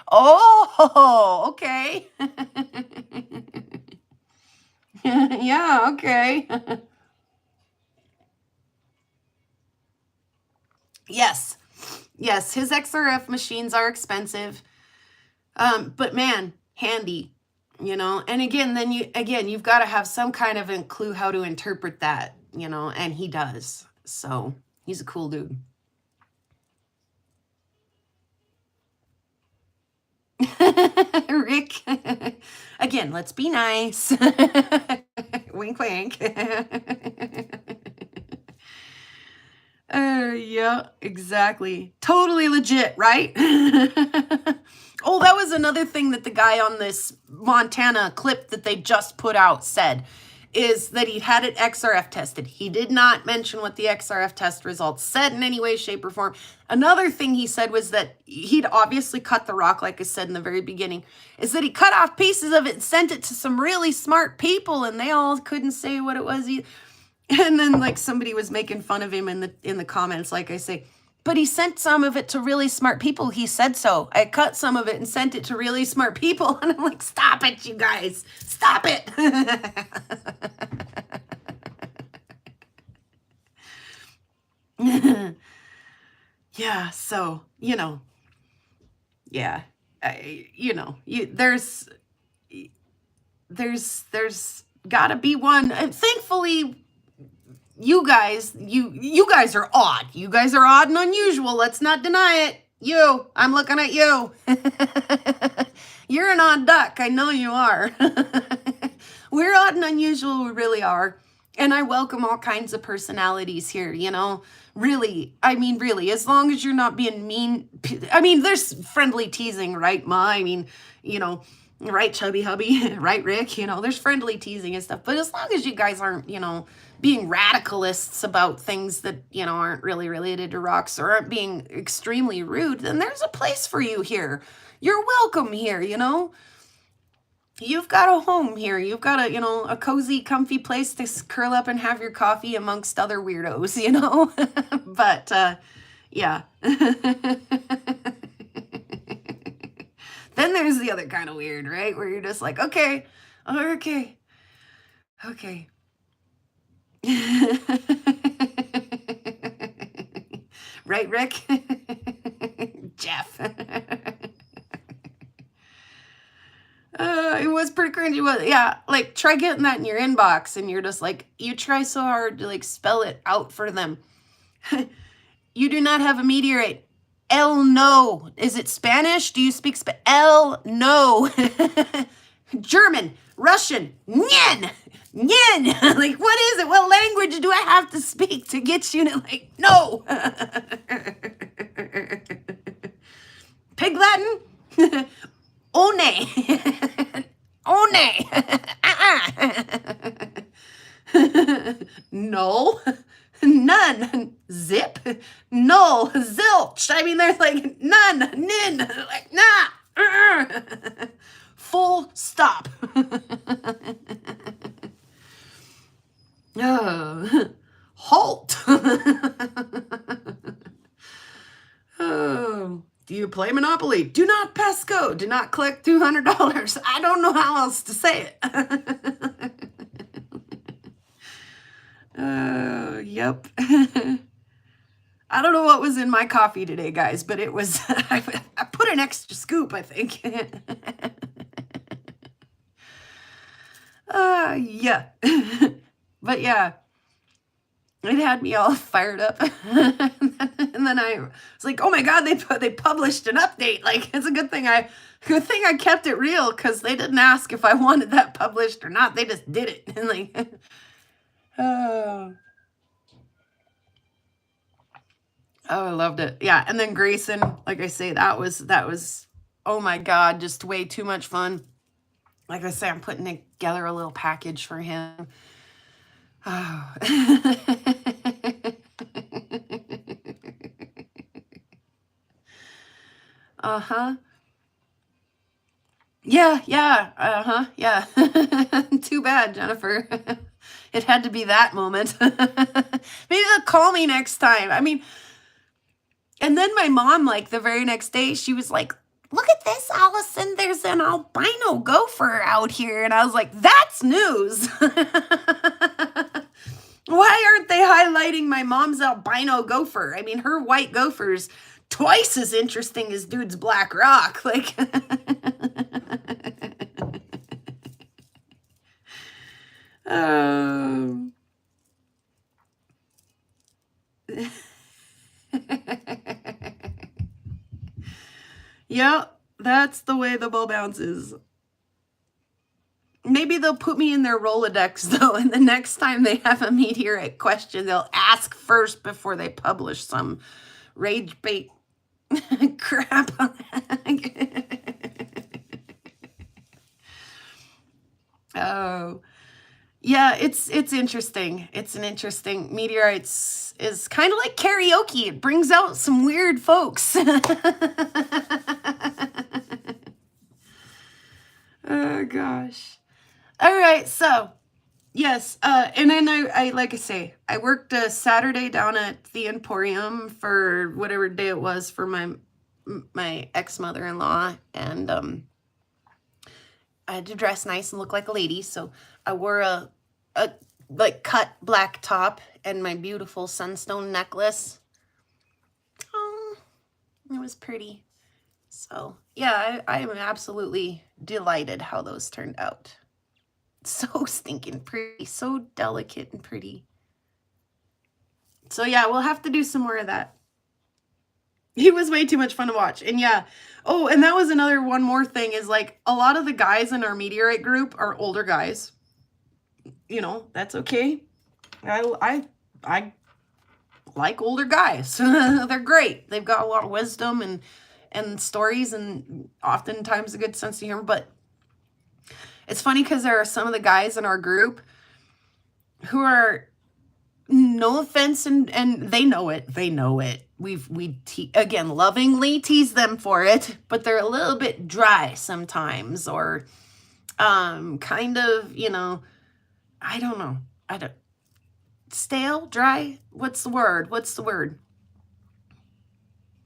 Oh, okay. Yeah, okay. Yes. Yes, his XRF machines are expensive. But man, handy, And again, you've got to have some kind of a clue how to interpret that, and he does. So, he's a cool dude. Rick, again, let's be nice. Wink, wink. Yeah, exactly. Totally legit, right? Oh, that was another thing that the guy on this Montana clip that they just put out said, is that he had it XRF tested. He did not mention what the XRF test results said in any way, shape, or form. Another thing he said was that he'd obviously cut the rock, like I said in the very beginning, is that he cut off pieces of it and sent it to some really smart people, and they all couldn't say what it was either. And then like somebody was making fun of him in the comments, like I say, but he sent some of it to really smart people. He said so. I cut some of it and sent it to really smart people. And I'm like, stop it, you guys. Stop it. Yeah, so, yeah, there's gotta be one. And thankfully, you guys are odd. You guys are odd and unusual. Let's not deny it. I'm looking at you. You're an odd duck. I know you are. We're odd and unusual. We really are. And I welcome all kinds of personalities here, Really, really, as long as you're not being mean. There's friendly teasing, right, Ma? Right, Chubby Hubby? Right, Rick? There's friendly teasing and stuff. But as long as you guys aren't, being radicalists about things that, aren't really related to rocks or aren't being extremely rude, then there's a place for you here. You're welcome here, You've got a home here. You've got a cozy, comfy place to curl up and have your coffee amongst other weirdos, But, yeah. Then there's the other kind of weird, right? Where you're just like, okay. Right, Rick? Jeff. It was pretty cringy. Yeah, like try getting that in your inbox and you're just like, you try so hard to like spell it out for them. You do not have a meteorite. El no. Is it Spanish? Do you speak El no. German, Russian, nyen. Like, what is it? What language do I have to speak to get you to like, no. Pig Latin? One. One. No. None. Zip. No. Zilch. There's like none. Nin. Like, nah. Full stop. Halt. Oh. Do you play Monopoly? Do not pass go. Do not collect $200. I don't know how else to say it. Yep. I don't know what was in my coffee today, guys, but it was, I put an extra scoop, I think. Yeah. But yeah, it had me all fired up. And then I was like, oh my God, they published an update. Like, it's a good thing I kept it real, because they didn't ask if I wanted that published or not. They just did it. And like, oh, I loved it. Yeah. And then Grayson, like I say, that was, oh my God, just way too much fun. Like I say, I'm putting together a little package for him. Oh. Uh-huh. Yeah. Uh-huh. Yeah. Too bad, Jennifer. It had to be that moment. Maybe they'll call me next time. And then my mom, like the very next day, she was like, look at this, Allison, there's an albino gopher out here. And I was like, that's news. Why aren't they highlighting my mom's albino gopher? I mean, her white gopher's twice as interesting as dude's black rock. Like, yeah, that's the way the ball bounces. Maybe they'll put me in their Rolodex, though, and the next time they have a meteorite question, they'll ask first before they publish some rage bait crap. Oh, yeah, it's interesting. It's an interesting, meteorites is kind of like karaoke. It brings out some weird folks. Oh gosh. All right, so yes, and then I like I say, I worked a Saturday down at the Emporium for whatever day it was for my ex-mother-in-law, and I had to dress nice and look like a lady, so I wore a like cut black top and my beautiful sunstone necklace. Oh, it was pretty. So yeah, I am absolutely delighted how those turned out. So stinking pretty, so delicate and pretty. So yeah, we'll have to do some more of that. He was way too much fun to watch. And yeah, oh, and that was one more thing is like a lot of the guys in our meteorite group are older guys. You know, that's okay. I like older guys. They're great. They've got a lot of wisdom and stories and oftentimes a good sense of humor, but it's funny because there are some of the guys in our group who are, no offense, and they know it. They know it. We again, lovingly tease them for it, but they're a little bit dry sometimes, or kind of, you know, I don't know. Stale, dry? What's the word?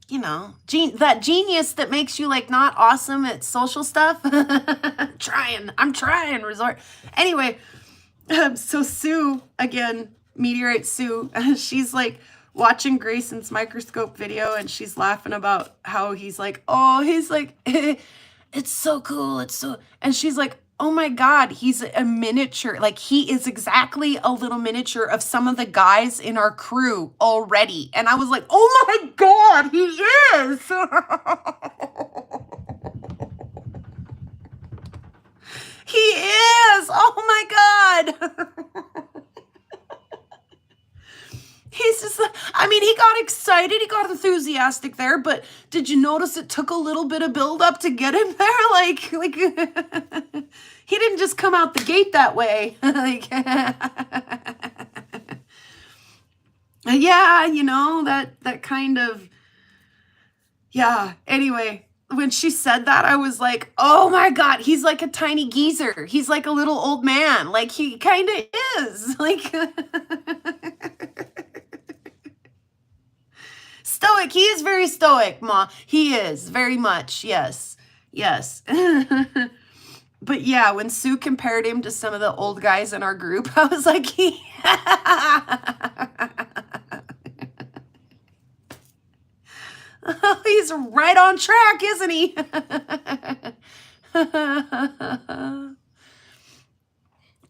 You know, that genius that makes you like not awesome at social stuff. I'm trying, resort. Anyway, so Sue, again, Meteorite Sue, she's like watching Grayson's microscope video and she's laughing about how he's like, it's so cool. And she's like, oh my God, he's a miniature. Like he is exactly a little miniature of some of the guys in our crew already. And I was like, oh my God, he is. He is. Oh my God. He's just, I mean, he got excited, he got enthusiastic there, but did you notice it took a little bit of build up to get him there? Like he didn't just come out the gate that way. Like, yeah, you know, that kind of, yeah. Anyway, when she said that, I was like, oh my God, he's like a tiny geezer. He's like a little old man. Like he kind of is. Like, stoic. He is very stoic, Ma. He is very much. Yes. Yes. But yeah, when Sue compared him to some of the old guys in our group, I was like, he's right on track, isn't he?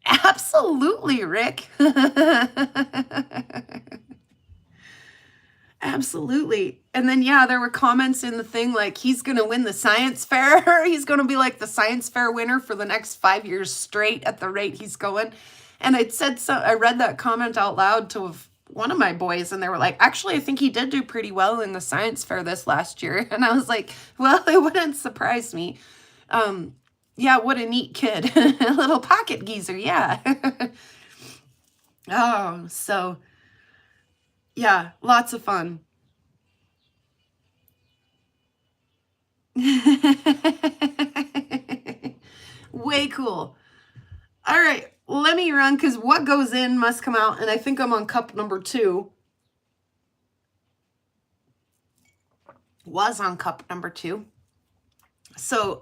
Absolutely, Rick. Absolutely. And then, yeah, there were comments in the thing like, he's going to win the science fair. He's going to be like the science fair winner for the next 5 years straight at the rate he's going. And I read that comment out loud to one of my boys, and they were like, actually, I think he did do pretty well in the science fair this last year. And I was like, well, it wouldn't surprise me. Yeah, what a neat kid. A little pocket geezer, yeah. Oh, so... yeah, lots of fun. Way cool. All right, let me run because what goes in must come out, and I think I'm on cup number 2. was on cup number 2. So,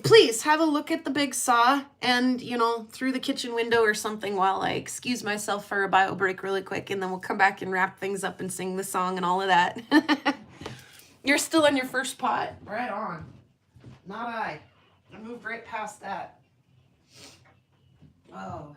please have a look at the big saw and, you know, through the kitchen window or something while I excuse myself for a bio break really quick, and then we'll come back and wrap things up and sing the song and all of that. You're still on your first pot? Right on. Not I. I moved right past that. Oh.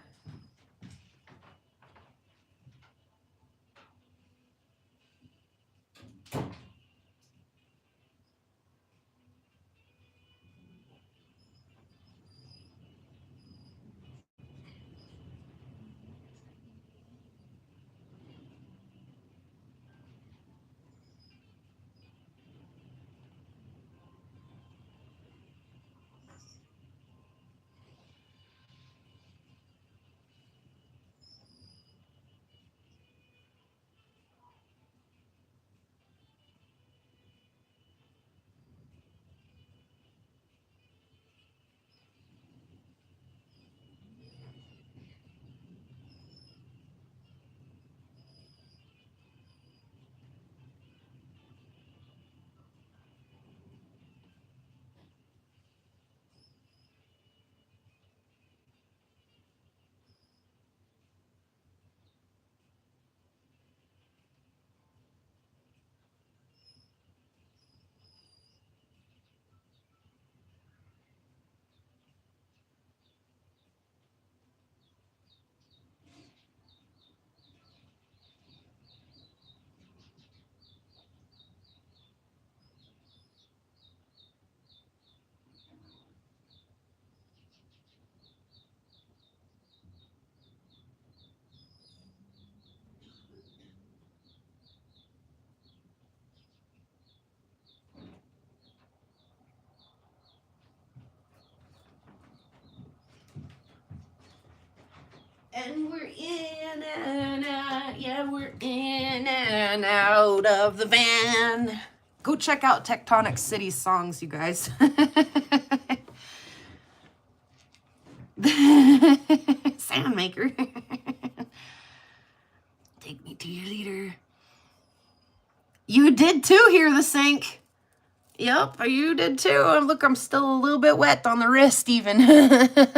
And we're in and out, yeah, we're in and out of the van. Go check out Tectonic City songs, you guys. Soundmaker. Take me to your leader. You did too hear the sink. Yep, you did too. And look, I'm still a little bit wet on the wrist even.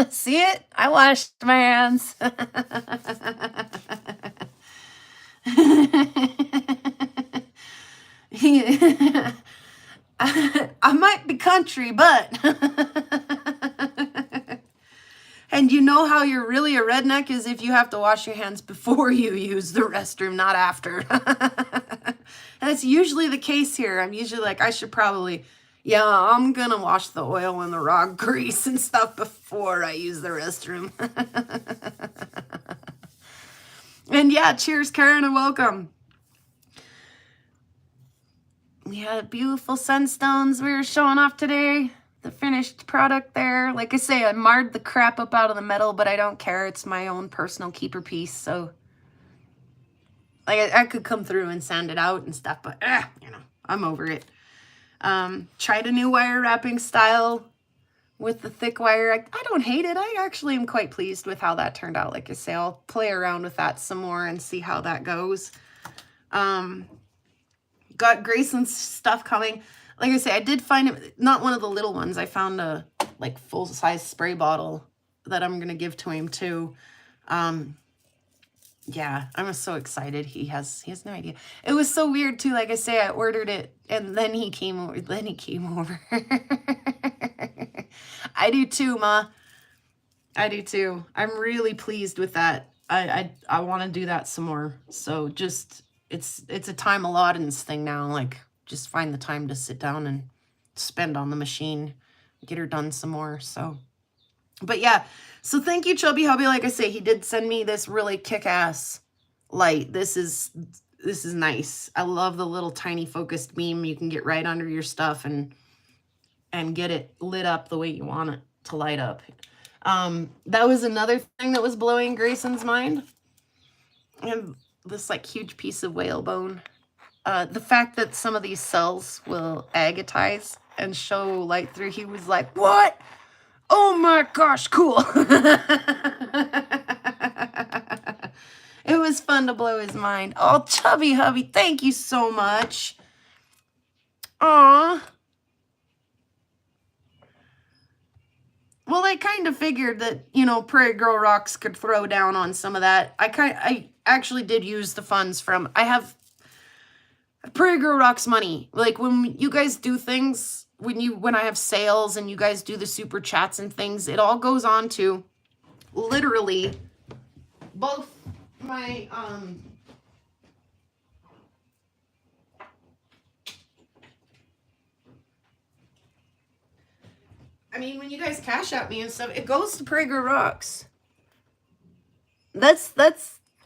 See it? I washed my hands. I might be country, but... And you know how you're really a redneck is if you have to wash your hands before you use the restroom, not after. And that's usually the case here. I'm usually like, I should probably, yeah, I'm going to wash the oil and the raw grease and stuff before I use the restroom. And yeah, cheers, Karen, and welcome. We had beautiful sunstones we were showing off today. The finished product there. Like I say, I marred the crap up out of the metal, but I don't care. It's my own personal keeper piece, so... Like, I could come through and sand it out and stuff, but, you know, I'm over it. Tried a new wire wrapping style with the thick wire. I don't hate it. I actually am quite pleased with how that turned out. Like I say, I'll play around with that some more and see how that goes. Got Grayson's stuff coming. Like I say, I did find it, not one of the little ones. I found a, like, full-size spray bottle that I'm going to give to him, too. Yeah, I'm so excited. He has no idea. It was so weird, too. Like I say, I ordered it, and then he came over. I do, too, Ma. I do, too. I'm really pleased with that. I want to do that some more. So just, it's a time allotments thing now, like... Just find the time to sit down and spend on the machine, get her done some more. So, but yeah, so thank you, Chubby Hubby. Like I say, he did send me this really kick-ass light. This is nice. I love the little tiny focused beam. You can get right under your stuff and get it lit up the way you want it to light up. That was another thing that was blowing Grayson's mind. And this like huge piece of whalebone. The fact that some of these cells will agatize and show light through, he was like, what? Oh my gosh, cool. It was fun to blow his mind. Oh, Chubby Hubby, thank you so much. Aw. Well, I kind of figured that, you know, PrairieGirlRocks could throw down on some of that. I actually did use the funds from, I have PrairieGirlRocks money. Like when you guys do things, when I have sales and you guys do the super chats and things, it all goes on to literally both my I mean, when you guys cash out me and stuff, it goes to PrairieGirlRocks. That's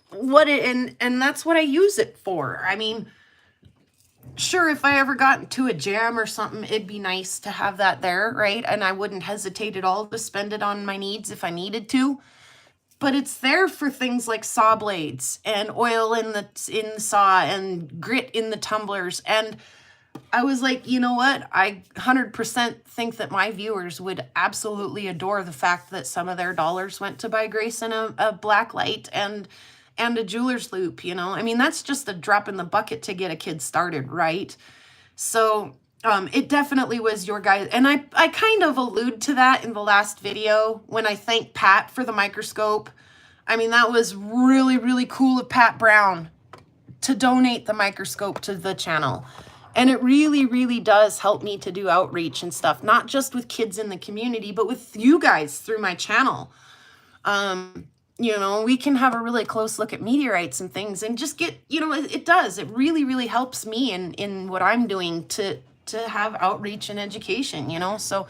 what it, and that's what I use it for. I mean, sure, if I ever got into a jam or something, it'd be nice to have that there, right? And I wouldn't hesitate at all to spend it on my needs if I needed to. But it's there for things like saw blades and oil in the saw and grit in the tumblers. And I was like, you know what? I 100% think that my viewers would absolutely adore the fact that some of their dollars went to buy Grayson a black light and a jeweler's loop, you know? I mean, that's just a drop in the bucket to get a kid started, right? So it definitely was your guys. And I kind of allude to that in the last video when I thanked Pat for the microscope. I mean, that was really, really cool of Pat Brown to donate the microscope to the channel. And it really, really does help me to do outreach and stuff, not just with kids in the community, but with you guys through my channel. You know, we can have a really close look at meteorites and things and just get, you know, it does. It really, really helps me in what I'm doing to have outreach and education, you know? So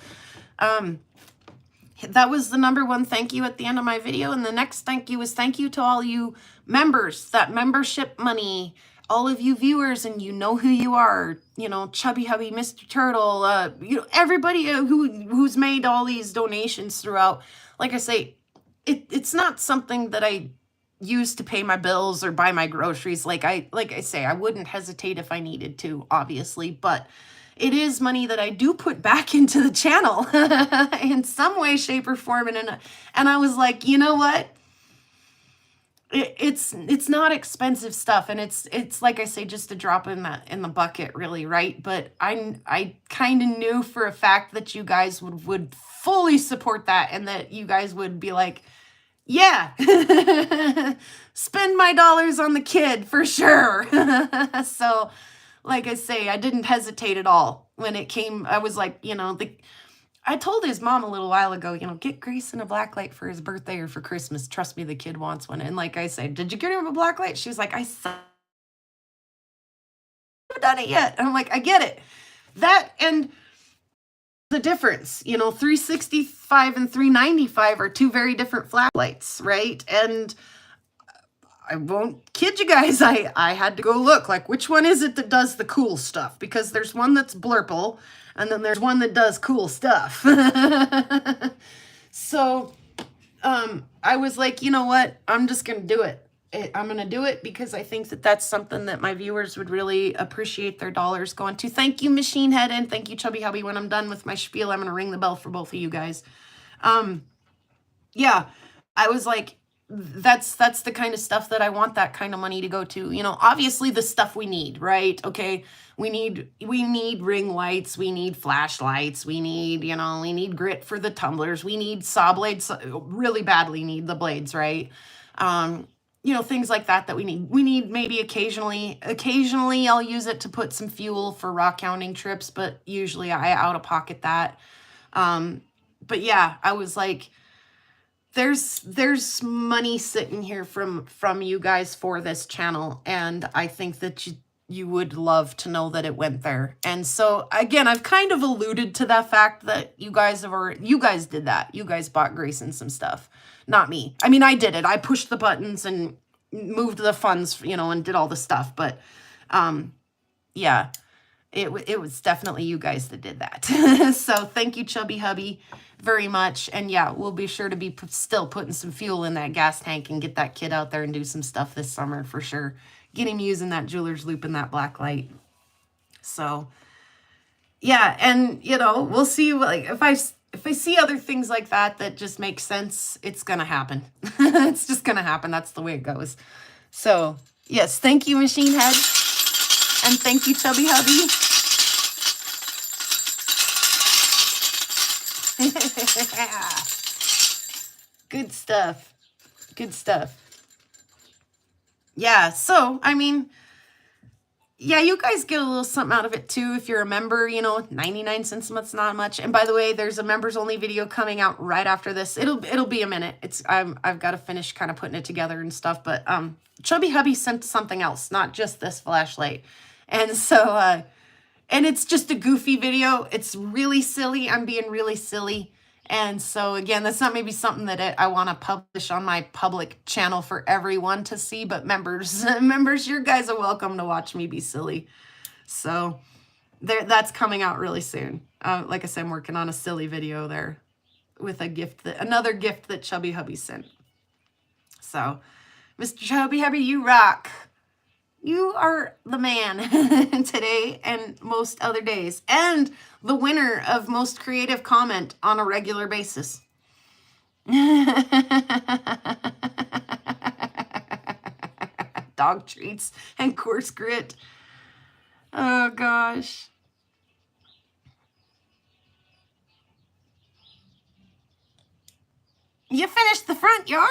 that was the #1 thank you at the end of my video. And the next thank you is thank you to all you members, that membership money, all of you viewers, and you know who you are, you know, Chubby Hubby, Mr. Turtle, you know, everybody who's made all these donations throughout. Like I say, it's not something that I use to pay my bills or buy my groceries. Like I say, I wouldn't hesitate if I needed to, obviously, but it is money that I do put back into the channel in some way, shape, or form. And I was like, you know what? It's not expensive stuff, and it's like I say, just a drop in the bucket, really, right? But I kind of knew for a fact that you guys would fully support that, and that you guys would be like, yeah, spend my dollars on the kid for sure. So, like I say, I didn't hesitate at all when it came. I was like, you know, I told his mom a little while ago, you know, get Grayson a black light for his birthday or for Christmas. Trust me, the kid wants one. And like I said, did you get him a black light? She was like, I haven't done it yet. And I'm like, I get it. That and the difference, you know, 365 and 395 are two very different flashlights, right? And I won't kid you guys, I had to go look, like, which one is it that does the cool stuff? Because there's one that's blurple, and then there's one that does cool stuff. So, I was like, you know what? I'm just going to do it. I'm going to do it because I think that that's something that my viewers would really appreciate their dollars going to. Thank you, Machine Head, and thank you, Chubby Hubby. When I'm done with my spiel, I'm going to ring the bell for both of you guys. Yeah, I was like, that's the kind of stuff that I want that kind of money to go to. You know, obviously the stuff we need, right? Okay, we need ring lights, we need flashlights, we need grit for the tumblers, we need saw blades, really badly need the blades, right? You know, things like that we need. We need maybe occasionally I'll use it to put some fuel for rock hounding trips, but usually I out of pocket that. But yeah, I was like, there's money sitting here from you guys for this channel, and I think that you would love to know that it went there. And so again, I've kind of alluded to that fact that you guys did that. You guys bought Grayson some stuff, not me. I mean, I did it. I pushed the buttons and moved the funds, you know, and did all the stuff. But yeah, it was definitely you guys that did that. So thank you, Chubby Hubby, very much. And yeah, we'll be sure to be still putting some fuel in that gas tank and get that kid out there and do some stuff this summer for sure. Get him using that jeweler's loop and that black light. So yeah, and you know, we'll see. Like if I see other things like that just make sense, it's gonna happen. It's just gonna happen. That's the way it goes. So yes, thank you, Machine Head, and thank you, Chubby Hubby. Good stuff. Good stuff. Yeah, so, I mean, yeah, you guys get a little something out of it too if you're a member, you know, 99 cents a month's not much. And by the way, there's a members only video coming out right after this. It'll be a minute. I've got to finish kind of putting it together and stuff, but Chubby Hubby sent something else, not just this flashlight. And so and it's just a goofy video. It's really silly. I'm being really silly. And so, again, that's not maybe something that I want to publish on my public channel for everyone to see, but members, you guys are welcome to watch me be silly. So that's coming out really soon. Like I said, I'm working on a silly video there with another gift that Chubby Hubby sent. So, Mr. Chubby Hubby, you rock. You are the man today and most other days, and the winner of most creative comment on a regular basis. Dog treats and coarse grit. Oh gosh. You finished the front yard?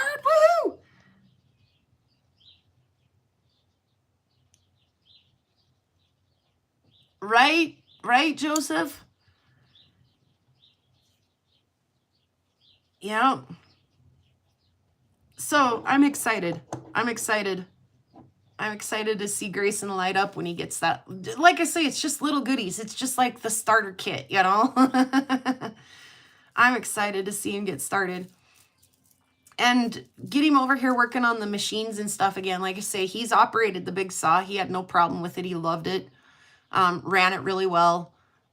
Woohoo! Right, Joseph? Yeah. So I'm excited. I'm excited to see Grayson light up when he gets that. Like I say, it's just little goodies. It's just like the starter kit, you know? I'm excited to see him get started. And get him over here working on the machines and stuff again. Like I say, he's operated the big saw. He had no problem with it. He loved it. Ran it really well.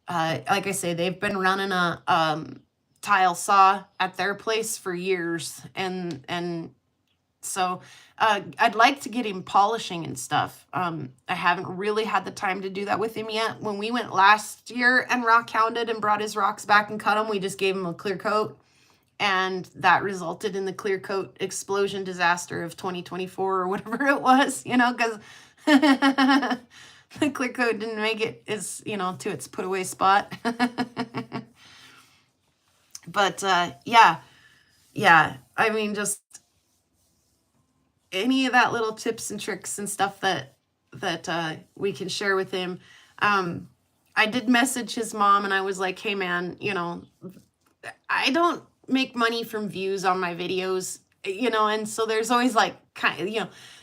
Like I say, they've been running a tile saw at their place for years. And so I'd like to get him polishing and stuff. I haven't really had the time to do that with him yet. When we went last year and rock hounded and brought his rocks back and cut them, we just gave him a clear coat. And that resulted in the clear coat explosion disaster of 2024 or whatever it was, you know, because the clear coat didn't make it to its put away spot. But yeah. I mean, just any of that little tips and tricks and stuff that we can share with him. I did message his mom and I was like, hey man, I don't make money from views on my videos, and so there's always like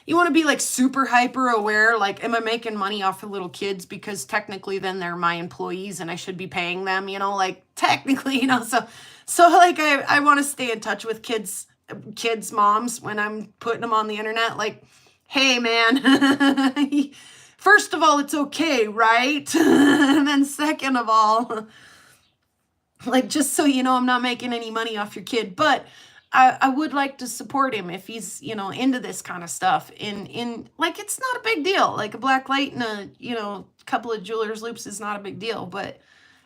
you want to be like super hyper aware, like, am I making money off of little kids? Because technically then they're my employees and I should be paying them, like technically, so like I want to stay in touch with kids moms when I'm putting them on the internet, like, hey man, first of all, it's okay, right? And then second of all, like, just so you know, I'm not making any money off your kid, but I would like to support him if he's, into this kind of stuff. In like, it's not a big deal. Like a black light and a couple of jeweler's loops is not a big deal, but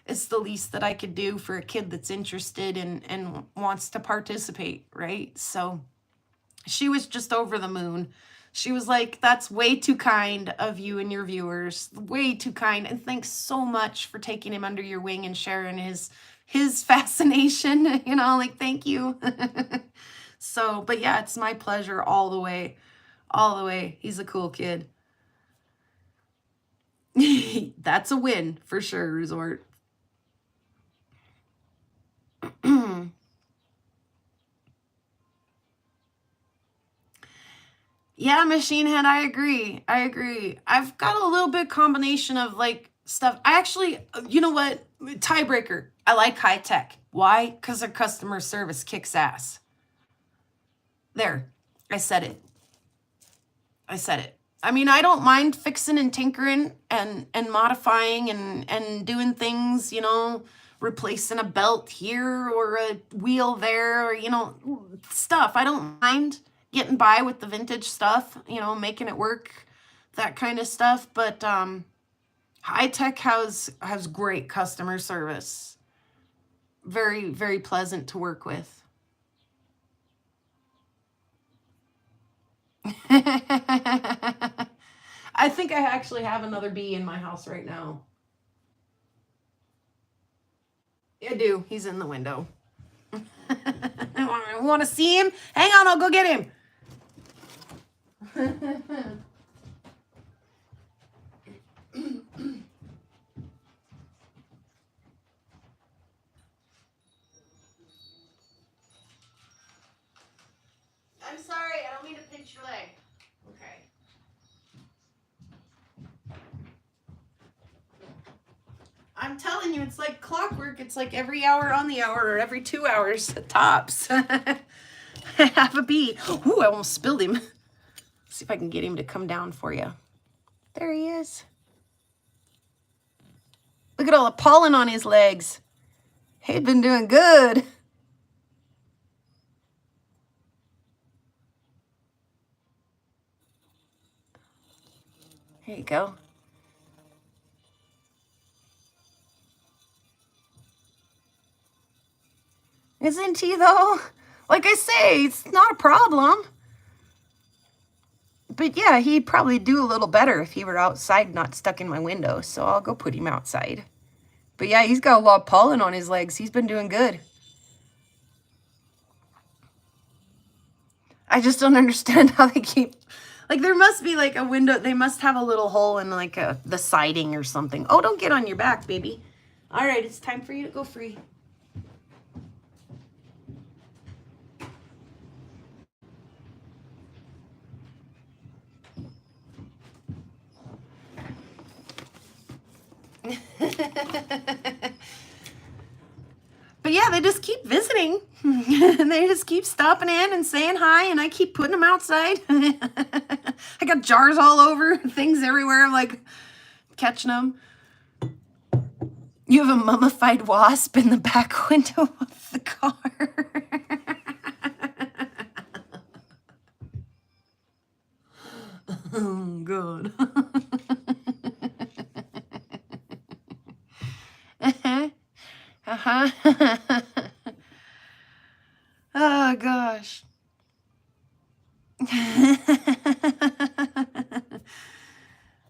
it's the least that I could do for a kid that's interested and wants to participate, right? So she was just over the moon. She was like, that's way too kind of you and your viewers. Way too kind. And thanks so much for taking him under your wing and sharing his fascination, like, thank you. So, but yeah, it's my pleasure all the way. He's a cool kid. That's a win for sure, Resort. Yeah, Machine Head, I agree. I've got a little bit combination of like stuff. I actually, you know what? Tiebreaker. I like high tech. Why? Because their customer service kicks ass. There. I said it. I mean, I don't mind fixing and tinkering and modifying and doing things, replacing a belt here or a wheel there, or, stuff. I don't mind getting by with the vintage stuff, making it work, that kind of stuff. But high tech has great customer service. Very, very pleasant to work with. I think I actually have another bee in my house right now. I do. He's in the window. Want to see him? Hang on, I'll go get him. I'm sorry, I don't mean to pinch your leg. Okay. I'm telling you, it's like clockwork. It's like every hour on the hour or every 2 hours tops. Have a bee. Ooh, I almost spilled him. See if I can get him to come down for you. There he is. Look at all the pollen on his legs. He'd been doing good. There you go. Isn't he though? Like I say, it's not a problem. But yeah, he'd probably do a little better if he were outside, not stuck in my window. So I'll go put him outside. But yeah, he's got a lot of pollen on his legs. He's been doing good. I just don't understand how they keep... Like, there must be like a window. They must have a little hole in like the siding or something. Oh, don't get on your back, baby. All right, it's time for you to go free. But yeah, they just keep visiting. And they just keep stopping in and saying hi, and I keep putting them outside. I got jars all over, things everywhere. I'm like catching them. You have a mummified wasp in the back window of the car. Oh, God. Uh-huh. Oh, gosh.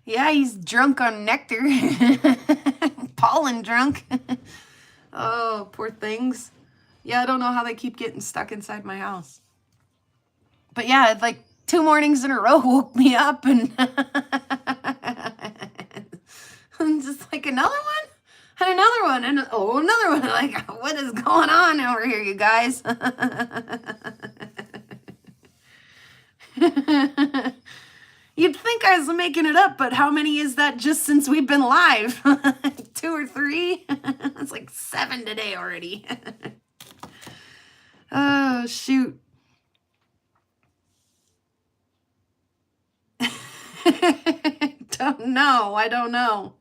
Yeah, he's drunk on nectar. Pollen drunk. Oh, poor things. Yeah, I don't know how they keep getting stuck inside my house. But yeah, like 2 mornings in a row woke me up, and I'm just like, another one? And another one, and oh, another one. Like, what is going on over here, you guys? You'd think I was making it up, but how many is that just since we've been live? 2 or 3? It's like 7 today already. Oh, shoot. Don't know. I don't know.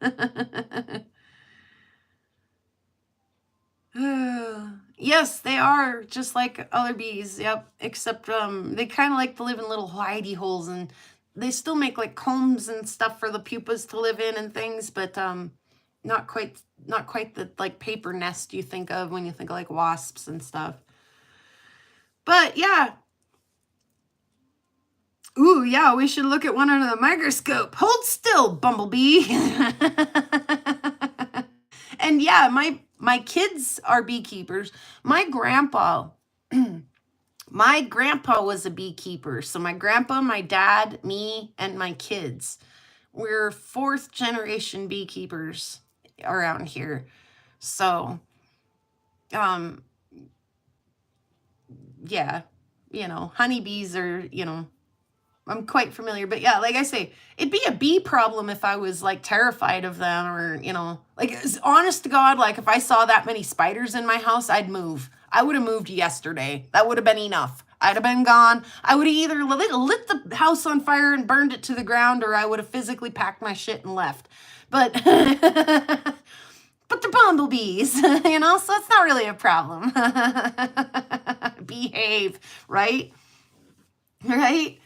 Yes, they are just like other bees. Yep, except they kind of like to live in little hidey holes, and they still make like combs and stuff for the pupas to live in and things, but not quite the like paper nest you think of when you think of like wasps and stuff. But yeah. Ooh, yeah, we should look at one under the microscope. Hold still, Bumblebee. And yeah, my kids are beekeepers. My grandpa was a beekeeper. So my grandpa, my dad, me, and my kids. We're 4th generation beekeepers around here. So, yeah, you know, honeybees are, you know, I'm quite familiar. But yeah, like I say, it'd be a bee problem if I was like terrified of them, or, you know, like, honest to God, like if I saw that many spiders in my house, I'd move. I would have moved yesterday. That would have been enough. I'd have been gone. I would have either lit the house on fire and burned it to the ground, or I would have physically packed my shit and left. But, but they're bumblebees, you know, so it's not really a problem. Behave, right? Right?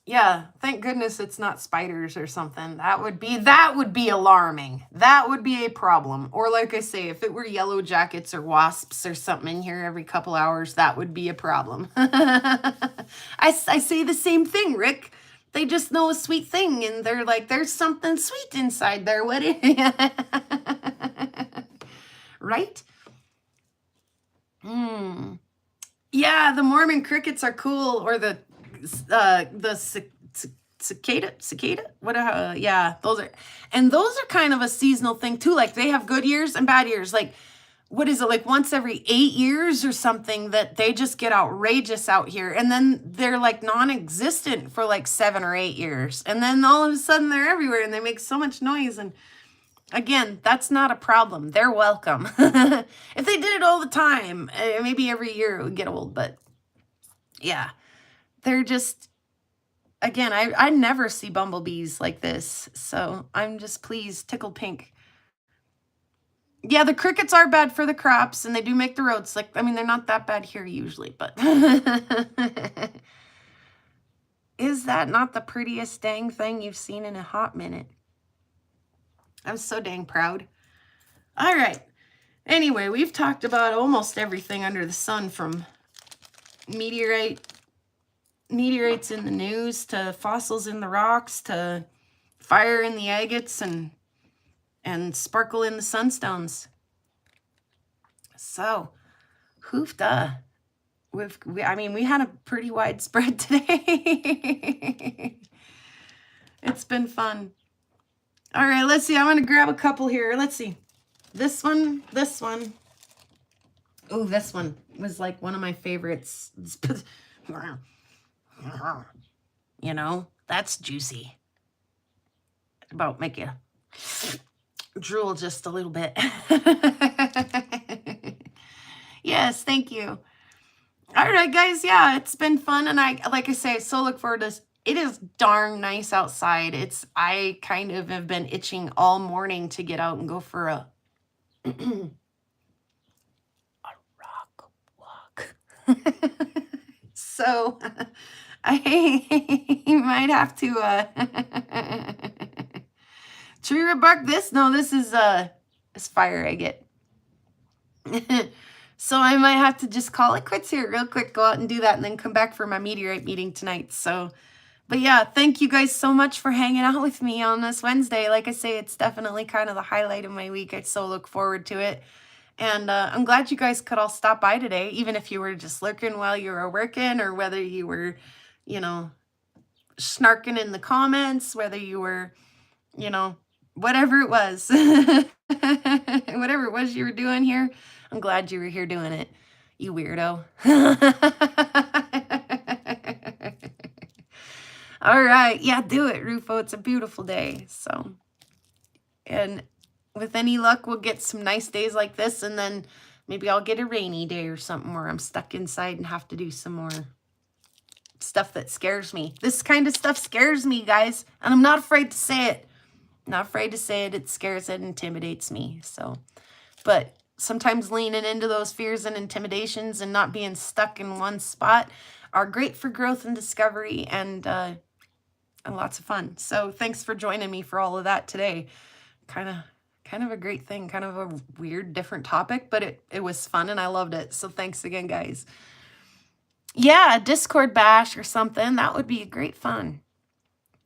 Yeah, thank goodness it's not spiders or something. That would be alarming. That would be a problem. Or like I say, if it were yellow jackets or wasps or something in here every couple hours, that would be a problem. I say the same thing, Rick. They just know a sweet thing, and they're like, there's something sweet inside there. What is right? Mm. Yeah, the Mormon crickets are cool, or the cicada. What? Yeah, those are kind of a seasonal thing too. Like they have good years and bad years. Like what is it, like once every 8 years or something, that they just get outrageous out here, and then they're like non-existent for like 7 or 8 years, and then all of a sudden they're everywhere and they make so much noise. And again, that's not a problem. They're welcome. If they did it all the time, maybe every year it would get old. But yeah, they're just, again, I never see bumblebees like this, so I'm just pleased, tickled pink. Yeah, the crickets are bad for the crops, and they do make the roads. Like, I mean, they're not that bad here usually, but is that not the prettiest dang thing you've seen in a hot minute? I'm so dang proud. All right. Anyway, we've talked about almost everything under the sun, from meteorites in the news to fossils in the rocks to fire in the agates and sparkle in the sunstones. So, hoofda. We had a pretty wide spread today. It's been fun. All right, let's see. I'm going to grab a couple here. Let's see. This one. Oh, this one was like one of my favorites. You know, that's juicy. About make you drool just a little bit. Yes, thank you. All right, guys. Yeah, it's been fun. And like I say, so look forward to this. It is darn nice outside. I kind of have been itching all morning to get out and go for a rock walk. So I might have to tree rebark this. No, this is fire agate. So I might have to just call it quits here real quick, go out and do that, and then come back for my meteorite meeting tonight. So, but yeah, thank you guys so much for hanging out with me on this Wednesday. Like I say, it's definitely kind of the highlight of my week. I so look forward to it. And I'm glad you guys could all stop by today, even if you were just lurking while you were working, or whether you were, snarking in the comments, whether you were, whatever it was, whatever it was you were doing here. I'm glad you were here doing it, you weirdo. All right. Yeah, do it, Rufo. It's a beautiful day. So, and with any luck, we'll get some nice days like this, and then maybe I'll get a rainy day or something where I'm stuck inside and have to do some more stuff that scares me. This kind of stuff scares me, guys, and I'm not afraid to say it. Not afraid to say it. It scares, it intimidates me. So, but sometimes leaning into those fears and intimidations and not being stuck in one spot are great for growth and discovery, and lots of fun. So thanks for joining me for all of that today. Kind of a great thing, kind of a weird, different topic, but it was fun and I loved it. So thanks again, guys. Yeah, a Discord bash or something. That would be great fun.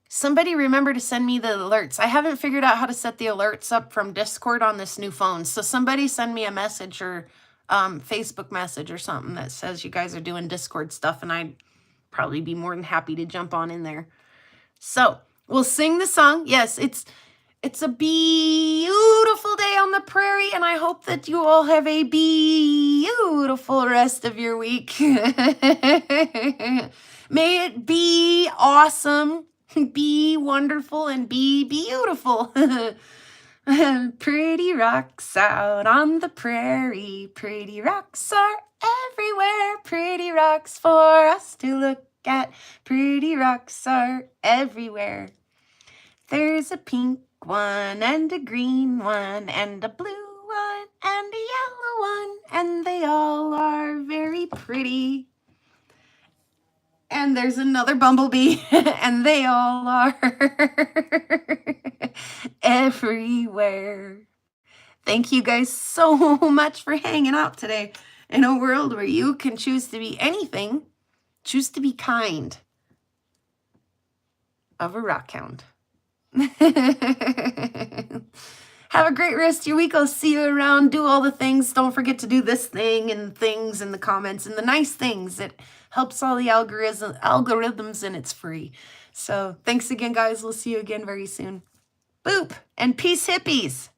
Somebody remember to send me the alerts. I haven't figured out how to set the alerts up from Discord on this new phone. So somebody send me a message or Facebook message or something that says you guys are doing Discord stuff, and I'd probably be more than happy to jump on in there. So we'll sing the song. Yes, it's a beautiful day on the prairie, and I hope that you all have a beautiful rest of your week. May it be awesome, be wonderful, and be beautiful. Pretty rocks out on the prairie. Pretty rocks are everywhere. Pretty rocks for us to look at. Pretty rocks are everywhere. There's a pink one and a green one and a blue one and a yellow one, and they all are very pretty. And there's another bumblebee, and they all are everywhere. Thank you guys so much for hanging out today. In a world where you can choose to be anything, choose to be kind of a rock hound. Have a great rest of your week. I'll see you around. Do all the things. Don't forget to do this thing and things in the comments and the nice things. It helps all the algorithms and it's free. So thanks again, guys. We'll see you again very soon. Boop. And peace hippies.